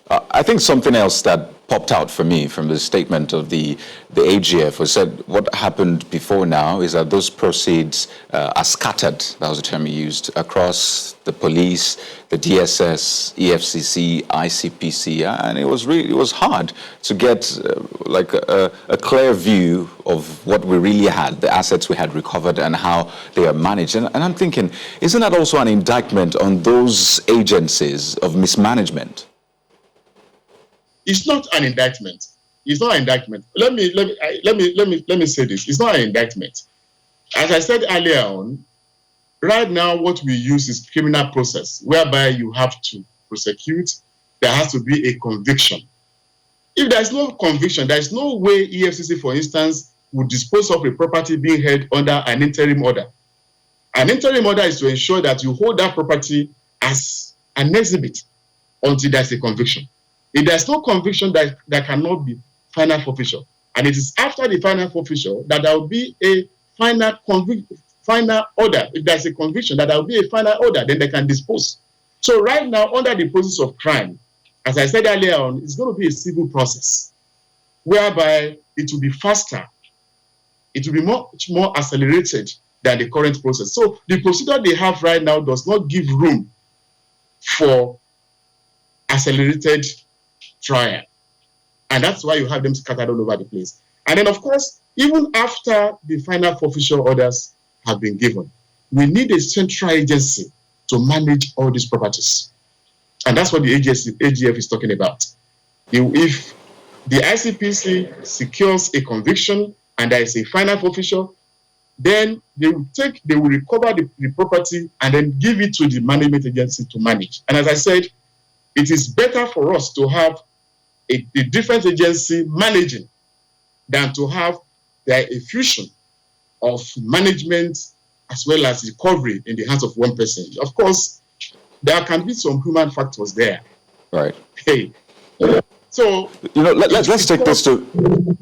I think something else that popped out for me from the statement of the AGF was said what happened before now is that those proceeds are scattered, that was the term he used, across the police, the DSS, EFCC, ICPC, and it was hard to get a clear view of what we really had, the assets we had recovered and how they are managed. And I'm thinking, isn't that also an indictment on those agencies of mismanagement? It's not an indictment. It's not an indictment. Let me say this. It's not an indictment. As I said earlier on, right now what we use is criminal process, whereby you have to prosecute. There has to be a conviction. If there is no conviction, there is no way EFCC, for instance, would dispose of a property being held under an interim order. An interim order is to ensure that you hold that property as an exhibit until there's a conviction. If there's no conviction, that cannot be final forfeiture. And it is after the final forfeiture that there will be a final order. If there's a conviction, that there will be a final order, then they can dispose. So right now, under the process of crime, as I said earlier on, it's going to be a civil process, whereby it will be faster it will be much more accelerated than the current process. So the procedure they have right now does not give room for accelerated trial. And that's why you have them scattered all over the place. And then, of course, even after the final forfeiture orders have been given, we need a central agency to manage all these properties. And that's what the AGF is talking about. If the ICPC secures a conviction and there is a final forfeiture, then they will recover the property and then give it to the management agency to manage. And as I said, it is better for us to have a different agency managing than to have a fusion of management as well as recovery in the hands of one person. Of course, there can be some human factors there. Right. Hey. So let's take this to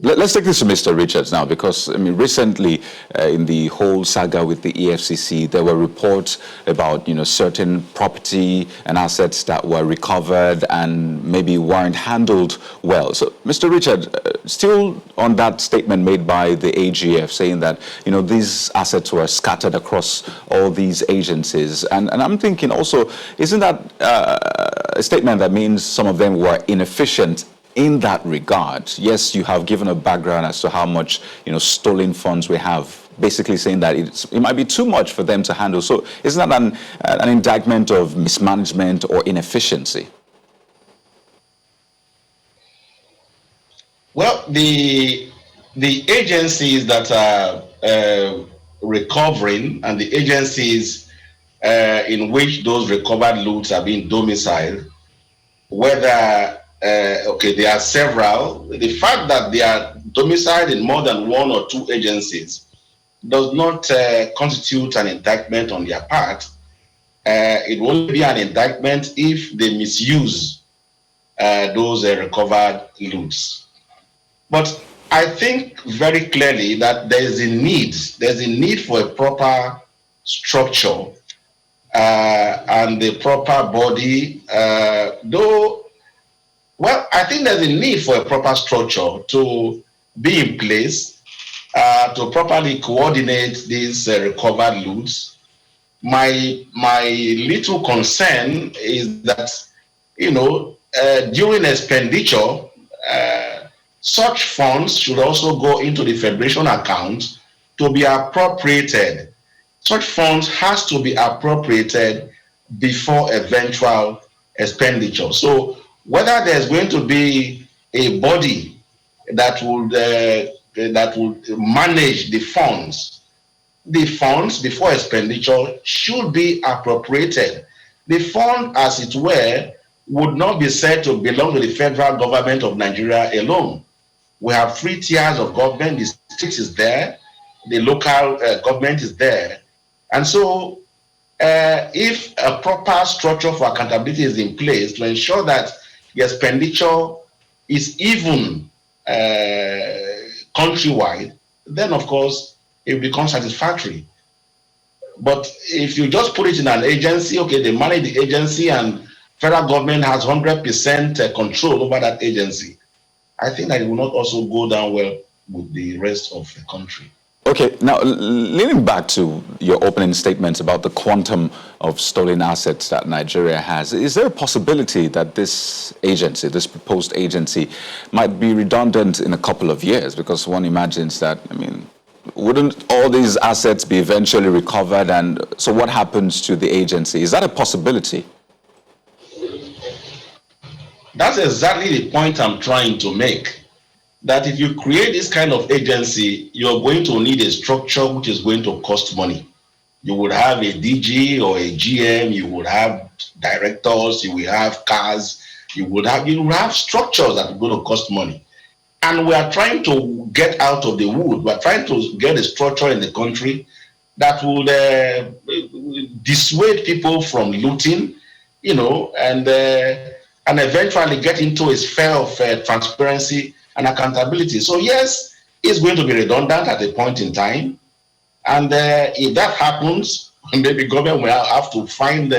Mr. Richards now, because I mean recently in the whole saga with the EFCC, there were reports about certain property and assets that were recovered and maybe weren't handled well. So Mr. Richard, still on that statement made by the AGF saying that these assets were scattered across all these agencies, and I'm thinking also, isn't that a statement that means some of them were inefficient in that regard? Yes, you have given a background as to how much stolen funds we have, basically saying that it might be too much for them to handle. So isn't that an indictment of mismanagement or inefficiency? Well, the agencies that are recovering and the agencies in which those recovered loots are being domiciled, whether there are several. The fact that they are domiciled in more than one or two agencies does not constitute an indictment on their part. It will be an indictment if they misuse those recovered loots. But I think very clearly that there's a need for a proper structure and the proper body, I think there's a need for a proper structure to be in place to properly coordinate these recovered loots. My little concern is that, during expenditure, such funds should also go into the Federation account to be appropriated. Such funds has to be appropriated before eventual expenditure. So whether there's going to be a body that would manage the funds before expenditure should be appropriated. The fund, as it were, would not be said to belong to the federal government of Nigeria alone. We have 3 tiers of government. The state is there, the local government is there. And so if a proper structure for accountability is in place to ensure that the expenditure is even countrywide, then of course it becomes satisfactory. But if you just put it in an agency, they manage the agency and federal government has 100% control over that agency, I think that it will not also go down well with the rest of the country. Okay, now leaning back to your opening statements about the quantum of stolen assets that Nigeria has, is there a possibility that this agency, this proposed agency, might be redundant in a couple of years? Because one imagines that, wouldn't all these assets be eventually recovered? And so what happens to the agency? Is that a possibility? That's exactly the point I'm trying to make. That if you create this kind of agency, you're going to need a structure which is going to cost money. You would have a DG or a GM, you would have directors, you will have cars, you would have structures that are going to cost money. And we are trying to get out of the wood. We're trying to get a structure in the country that will dissuade people from looting, and eventually get into a sphere of transparency and accountability. So yes, it's going to be redundant at a point in time. And if that happens, maybe government will have to find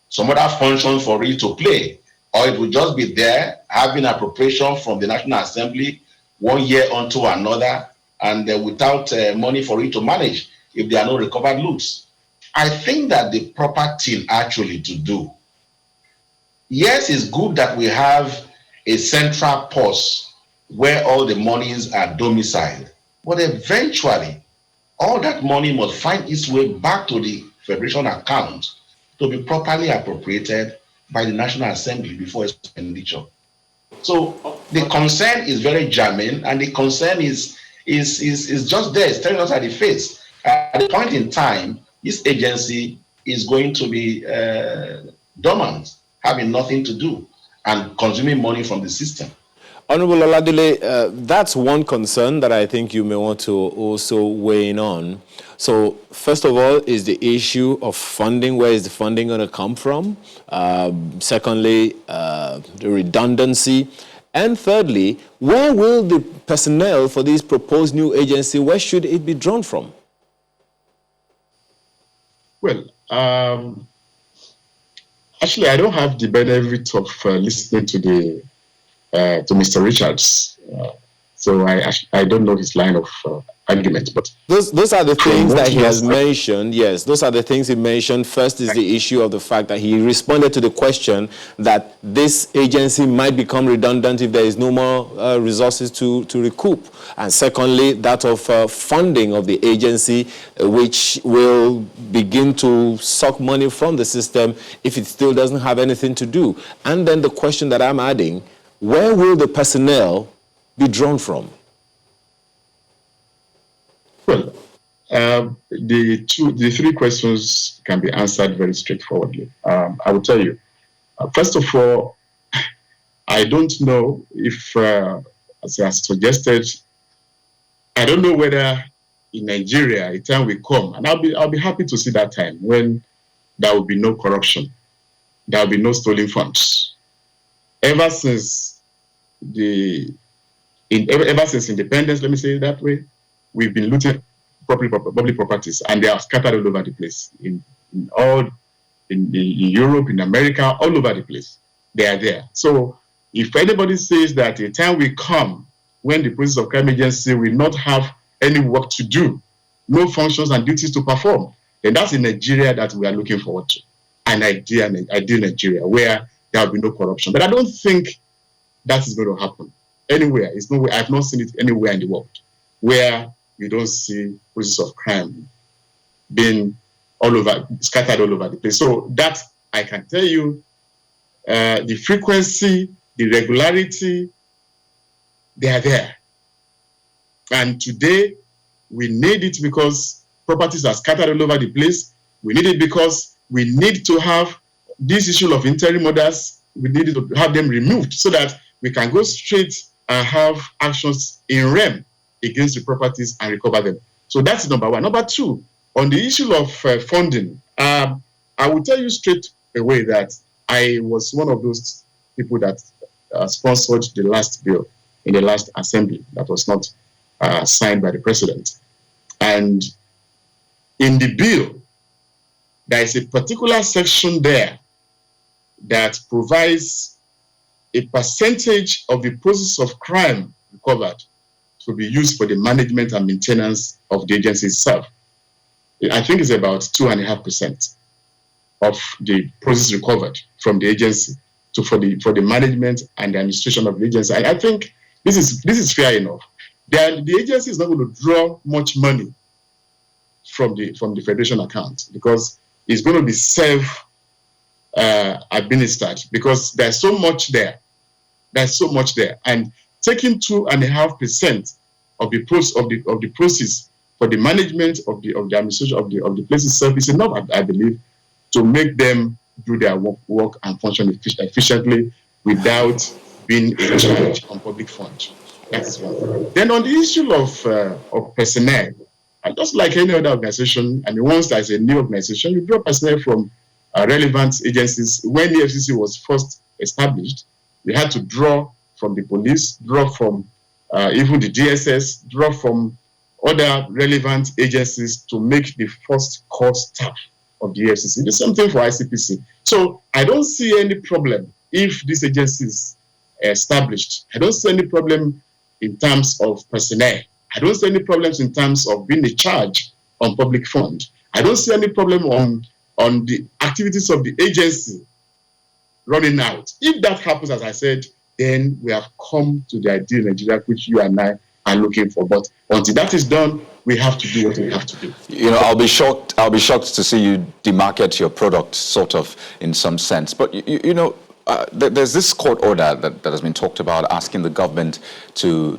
some other function for it to play. Or it will just be there, having appropriation from the National Assembly 1 year onto another. and without money for it to manage if there are no recovered loots. I think that the proper thing actually to do, yes, it's good that we have a central purse where all the monies are domiciled, but eventually all that money must find its way back to the Federation account to be properly appropriated by the National Assembly before expenditure. So the concern is very germane, and the concern is just there. It's staring us at the face. At the point in time, this agency is going to be dormant, having nothing to do, and consuming money from the system. Honorable Oladile, that's one concern that I think you may want to also weigh in on. So, first of all, is the issue of funding. Where is the funding going to come from? Secondly, the redundancy. And thirdly, where will the personnel for this proposed new agency, where should it be drawn from? Well, actually, I don't have the benefit of listening to Mr. Richards, so I don't know his line of argument. But those are the things that he has mentioned. Yes, those are the things he mentioned. First is the issue of the fact that he responded to the question that this agency might become redundant if there is no more resources to recoup. And secondly, that of funding of the agency, which will begin to suck money from the system if it still doesn't have anything to do. And then the question that I'm adding, where will the personnel be drawn from? Well, the three questions can be answered very straightforwardly. I will tell you. First of all, I don't know if, as I suggested, I don't know whether in Nigeria a time will come, and I'll be happy to see that time when there will be no corruption, there will be no stolen funds. Ever since independence, let me say it that way, we've been looting public properties, and they are scattered all over the place. In Europe, in America, all over the place. They are there. So if anybody says that a time will come when the Process of Crime Agency will not have any work to do, no functions and duties to perform, then that's in Nigeria that we are looking forward to. An ideal Nigeria where there will be no corruption. But I don't think that is going to happen anywhere. It's nowhere. I've not seen it anywhere in the world where you don't see process of crime being all over, scattered all over the place. So that I can tell you, the frequency, the regularity, they are there. And today, we need it because properties are scattered all over the place. We need it because we need to have this issue of interim orders, we need to have them removed so that we can go straight and have actions in rem against the properties and recover them. So that's number one. Number two, on the issue of funding, I will tell you straight away that I was one of those people that sponsored the last bill in the last assembly that was not signed by the president. And in the bill, there is a particular section there that provides a percentage of the process of crime recovered to be used for the management and maintenance of the agency itself. I think it's about 2.5% of the process recovered from the agency for the management and the administration of the agency. I think this is fair enough. The agency is not going to draw much money from the Federation account because it's going to be self-administered because there's so much there. There's so much there, and taking 2.5% of the process for the management of the administration of the place itself is enough, I believe, to make them do their work and function efficiently without being a charge on public funds. That's one. Then on the issue of personnel, and just like any other organization, and once there's a new organization, you draw personnel from relevant agencies. When the FCC was first established, we had to draw from the police, draw from even the DSS, draw from other relevant agencies to make the first core staff of the FCC. The same thing for ICPC. So I don't see any problem if this agency is established. I don't see any problem in terms of personnel. I don't see any problems in terms of being a charge on public fund. I don't see any problem on the activities of the agency running out. If that happens, as I said, then we have come to the ideal Nigeria which you and I are looking for. But until that is done, we have to do what we have to do. You know, I'll be shocked to see you demarket your product, sort of, in some sense. But you know, there's this court order that has been talked about, asking the government to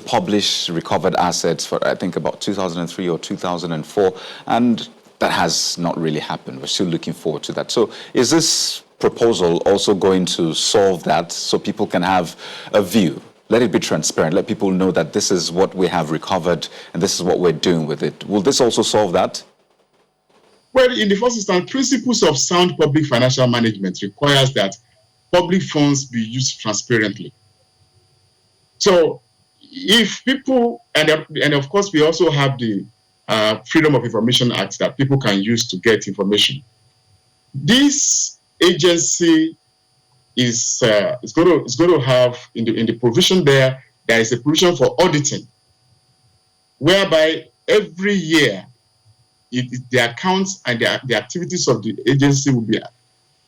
publish recovered assets for, I think, about 2003 or 2004, and that has not really happened. We're still looking forward to that. So is this proposal also going to solve that, so people can have a view? Let it be transparent. Let people know that this is what we have recovered and this is what we're doing with it. Will this also solve that? Well, in the first instance, principles of sound public financial management requires that public funds be used transparently. So if people, and of course we also have the Freedom of Information Act that people can use to get information. This agency is going to have in the provision there is a provision for auditing, whereby every year the accounts and the activities of the agency will be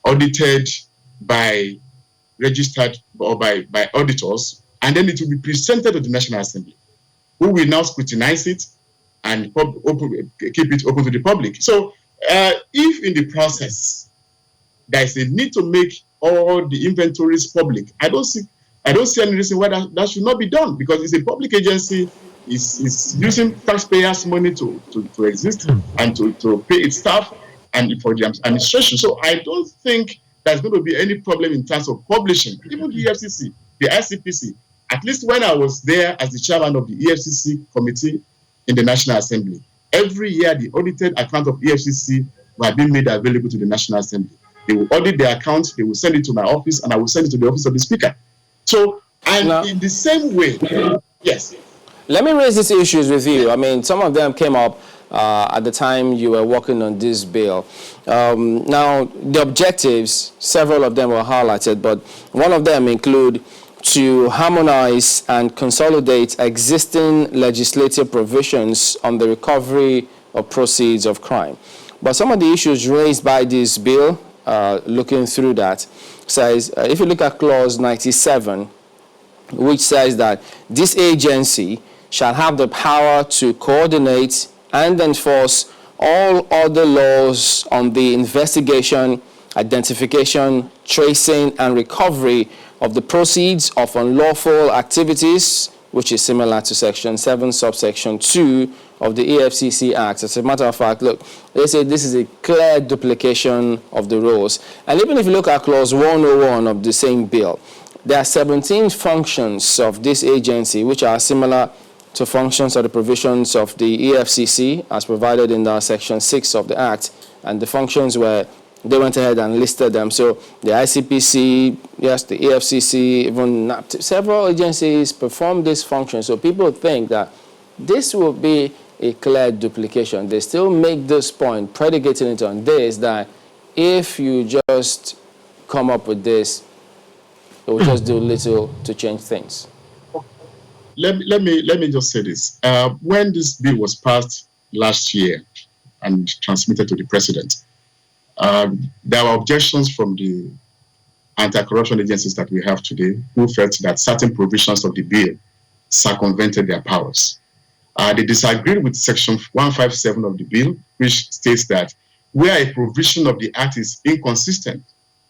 audited by registered or by auditors, and then it will be presented to the National Assembly, who will now scrutinize it and keep it open to the public. So if in the process there is a need to make all the inventories public, I don't see any reason why that should not be done, because it's a public agency, is using taxpayers' money to exist and to pay its staff and for the administration. So I don't think there's going to be any problem in terms of publishing. Even the EFCC, the ICPC, at least when I was there as the chairman of the EFCC committee in the National Assembly, every year the audited account of EFCC were being made available to the National Assembly. They will audit their accounts, they will send it to my office, and I will send it to the office of the Speaker. So, and now, in the same way, yes. Let me raise these issues with you. I mean, some of them came up at the time you were working on this bill. Now, the objectives, several of them were highlighted, but one of them include to harmonize and consolidate existing legislative provisions on the recovery of proceeds of crime. But some of the issues raised by this bill, looking through that, says, if you look at clause 97, which says that this agency shall have the power to coordinate and enforce all other laws on the investigation, identification, tracing, and recovery of the proceeds of unlawful activities, which is similar to Section 7, subsection 2 of the EFCC Act. As a matter of fact, look, they say this is a clear duplication of the rules. And even if you look at Clause 101 of the same bill, there are 17 functions of this agency which are similar to functions or the provisions of the EFCC as provided in the Section 6 of the Act, and the functions where they went ahead and listed them. So the ICPC, yes, the EFCC, even NAPTIP, several agencies perform this function. So people think that this will be a clear duplication. They still make this point, predicating it on this, that if you just come up with this, it will just do little to change things. Let me just say this. When this bill was passed last year and transmitted to the president, there were objections from the anti-corruption agencies that we have today, who felt that certain provisions of the bill circumvented their powers. They disagreed with Section 157 of the bill, which states that where a provision of the Act is inconsistent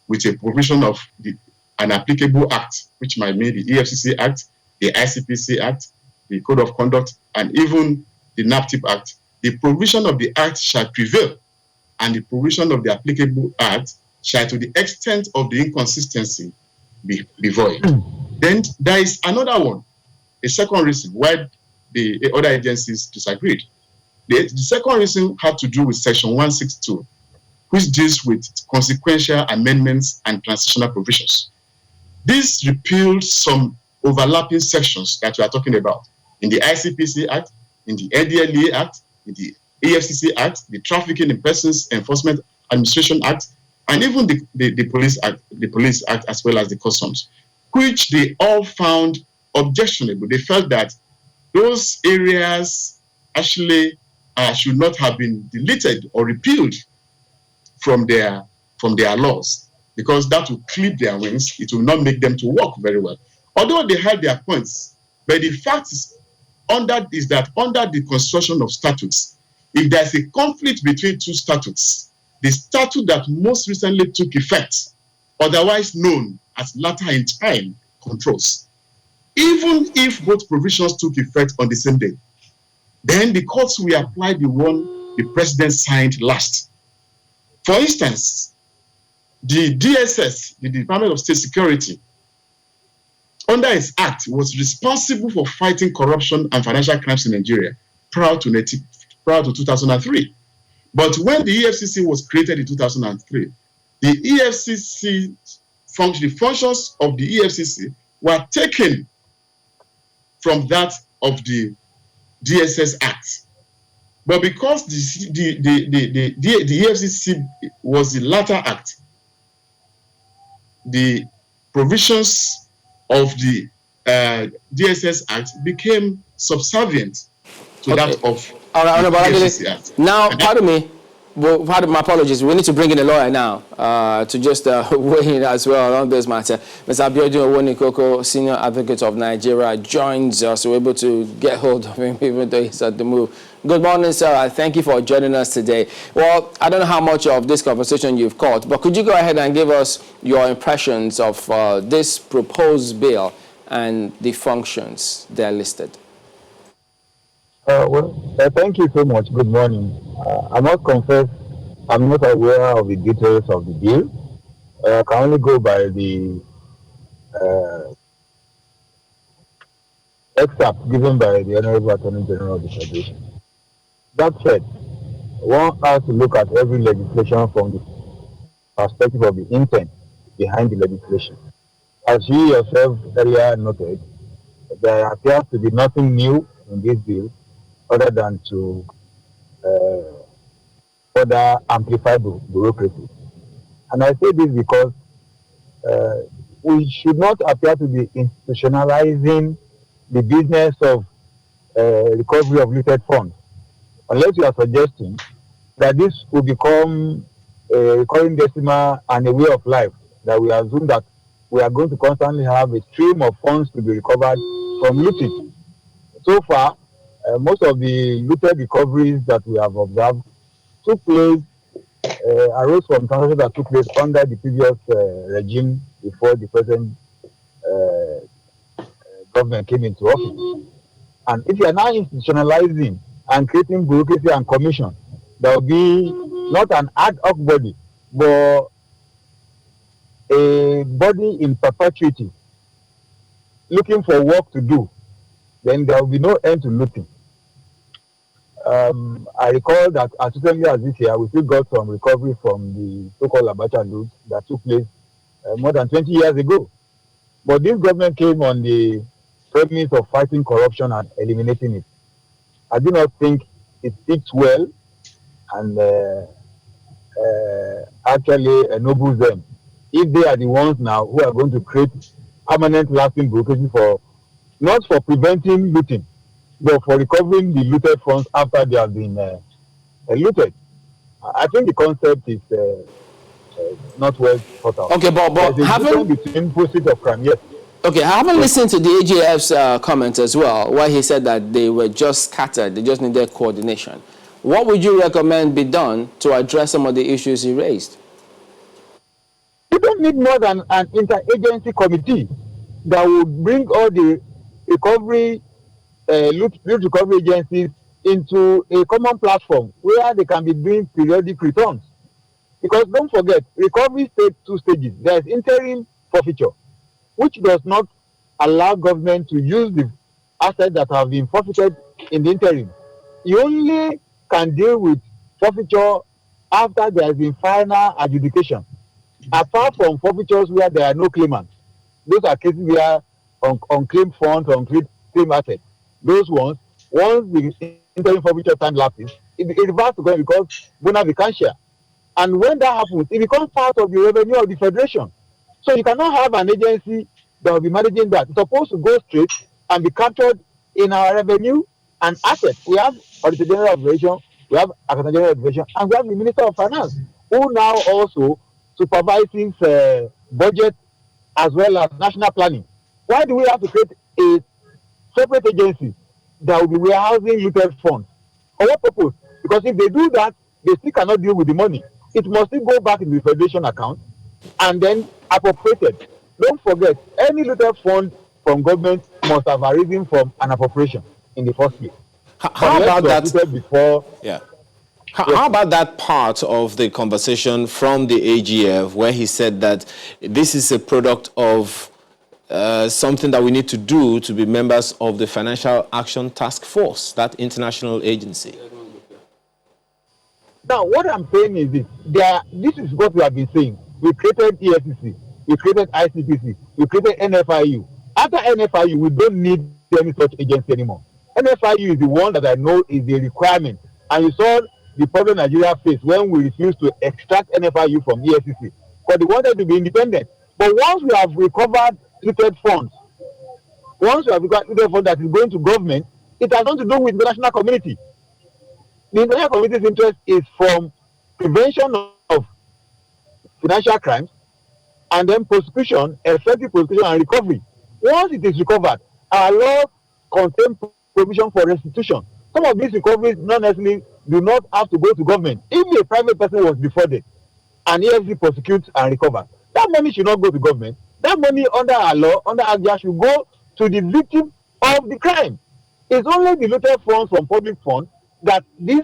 with a provision of an applicable Act, which might mean the EFCC Act, the ICPC Act, the Code of Conduct, and even the NAPTIP Act, the provision of the Act shall prevail, and the provision of the applicable Act shall, to the extent of the inconsistency, be void. Then there is another one, a second reason why the other agencies disagreed. The second reason had to do with Section 162, which deals with consequential amendments and transitional provisions. This repealed some overlapping sections that we are talking about in the ICPC Act, in the NDLEA Act, in the EFCC Act, the Trafficking in Persons Enforcement Administration Act, and even the Police Act, as well as the Customs, which they all found objectionable. They felt that those areas actually should not have been deleted or repealed from their laws, because that will clip their wings. It will not make them to work very well. Although they had their points, but the fact is that under the construction of statutes, if there's a conflict between two statutes, the statute that most recently took effect, otherwise known as latter in time, controls. Even if both provisions took effect on the same day, then the courts will apply the one the president signed last. For instance, the DSS, the Department of State Security, under its act, was responsible for fighting corruption and financial crimes in Nigeria prior to 2003. But when the EFCC was created in 2003, the functions of the EFCC were taken from that of the DSS Act. But because the EFCC was the latter act, the provisions of the DSS Act became subservient to that of all right, the EFCC Act. Now, pardon me. Well, pardon my apologies. We need to bring in a lawyer now to just weigh in as well on this matter. Mr. Abiodun Owonikoko, Senior Advocate of Nigeria, joins us. We're able to get hold of him even though he's at the move. Good morning, sir. Thank you for joining us today. Well, I don't know how much of this conversation you've caught, but could you go ahead and give us your impressions of this proposed bill and the functions they're listed? Thank you so much. Good morning. I must confess, I'm not aware of the details of the bill. I can only go by the excerpt given by the Honorable Attorney General of the Federation. That said, one has to look at every legislation from the perspective of the intent behind the legislation. As you yourself earlier noted, there appears to be nothing new in this bill other than to further amplify bureaucracy. And I say this because we should not appear to be institutionalizing the business of recovery of looted funds, unless you are suggesting that this will become a recurring decimal and a way of life, that we assume that we are going to constantly have a stream of funds to be recovered from looting. So far, most of the looted recoveries that we have observed took place, arose from transactions that took place under the previous regime before the present government came into office. And if you are now institutionalizing and creating bureaucracy and commission, there will be not an ad hoc body, but a body in perpetuity looking for work to do, then there will be no end to looting. I recall that as recently as this year, we still got some recovery from the so-called Abacha loot that took place more than 20 years ago. But this government came on the premise of fighting corruption and eliminating it. I do not think it speaks well and actually ennobles them if they are the ones now who are going to create permanent lasting bureaucracy for, not for preventing looting, but for recovering the looted funds after they have been looted. I think the concept is not well thought out. Okay, but having between pursuit of crime, yes. Okay, I haven't listened to the AGF's comment as well, where he said that they were just scattered, they just needed coordination. What would you recommend be done to address some of the issues he raised? You don't need more than an interagency committee that would bring all the recovery, loot recovery agencies into a common platform where they can be doing periodic returns. Because don't forget, recovery takes two stages. There is interim forfeiture, which does not allow government to use the assets that have been forfeited in the interim. You only can deal with forfeiture after there has been final adjudication. Apart from forfeitures where there are no claimants, those are cases where unclaimed funds, unclaimed assets, those ones, once the interim forfeiture time lapses, it reverts to government because bona vacantia. And when that happens, it becomes part of the revenue of the federation. So you cannot have an agency that will be managing that. It's supposed to go straight and be captured in our revenue and assets. We have Auditor General of Federation, we have Accountant General of Federation, and we have the Minister of Finance, who now also supervises budget as well as national planning. Why do we have to create a separate agency that will be warehousing looted funds? For what purpose? Because if they do that, they still cannot deal with the money. It must still go back in the Federation account and then appropriated. Don't forget, any looted fund from government must have arisen from an appropriation in the first place. How about that? Before, yeah. How about that part of the conversation from the AGF where he said that this is a product of something that we need to do to be members of the Financial Action Task Force, that international agency? Now, what I'm saying is this. This is what we have been saying. We created EFCC, we created ICPC, we created NFIU. After NFIU, we don't need any such agency anymore. NFIU is the one that I know is the requirement. And you saw the problem Nigeria faced when we refused to extract NFIU from EFCC. But they wanted to be independent. But once we have recovered looted funds, that is going to government, it has nothing to do with the international community. The international community's interest is from prevention of financial crimes and then prosecution, effective prosecution and recovery. Once it is recovered, our law contains provision for restitution. Some of these recoveries not necessarily do not have to go to government. If a private person was defrauded and EFCC prosecutes and recovers, that money should not go to government. That money under our law, under AGIA, should go to the victim of the crime. It's only the looted funds from public funds that this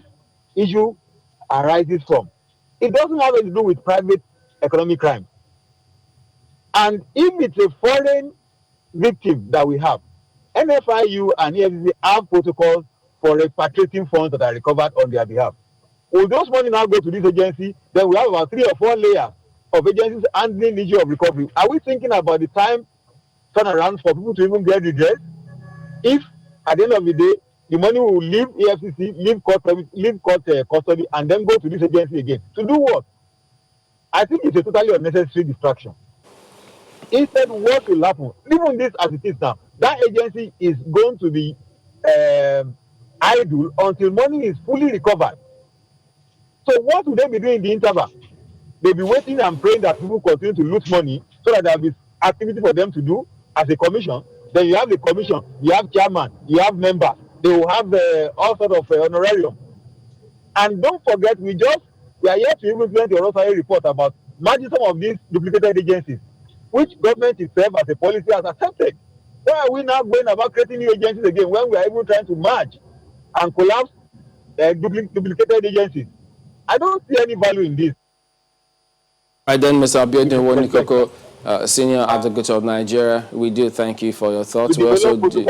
issue arises from. It doesn't have anything to do with private economic crime. And if it's a foreign victim that we have, NFIU and EFCC have protocols for repatriating funds that are recovered on their behalf. Will those money now go to this agency? Then we have about 3 or 4 layers of agencies handling the issue of recovery. Are we thinking about the time turnaround for people to even get redress? If at the end of the day, the money will leave EFCC, leave court custody, and then go to this agency again. To do what? I think it's a totally unnecessary distraction. Instead, what will happen? Even this as it is now, that agency is going to be idle until money is fully recovered. So what will they be doing in the interval? They'll be waiting and praying that people continue to lose money so that there will be activity for them to do as a commission. Then you have the commission, you have chairman, you have members. They will have all sorts of honorarium. And don't forget, we are yet to implement the Rosary report about merging some of these duplicated agencies, which government itself as a policy has accepted. Why are we now going about creating new agencies again when we are even trying to merge and collapse duplicated agencies? I don't see any value in this. Right then, Mr. Abiodun Wonikoko, Senior Advocate of Nigeria, we do thank you for your thoughts. We also do.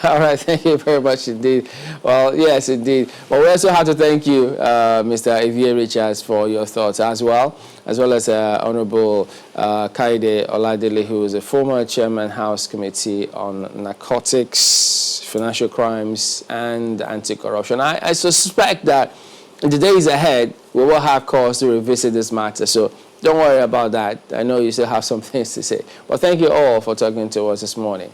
All right, thank you very much indeed. Well, yes, indeed. But we also have to thank you, Mr. Evie Richards, for your thoughts as well as Honorable Kaide Oladele, who is a former Chairman House Committee on Narcotics, Financial Crimes, and Anti-Corruption. I suspect that in the days ahead, we will have cause to revisit this matter. So don't worry about that. I know you still have some things to say. But thank you all for talking to us this morning.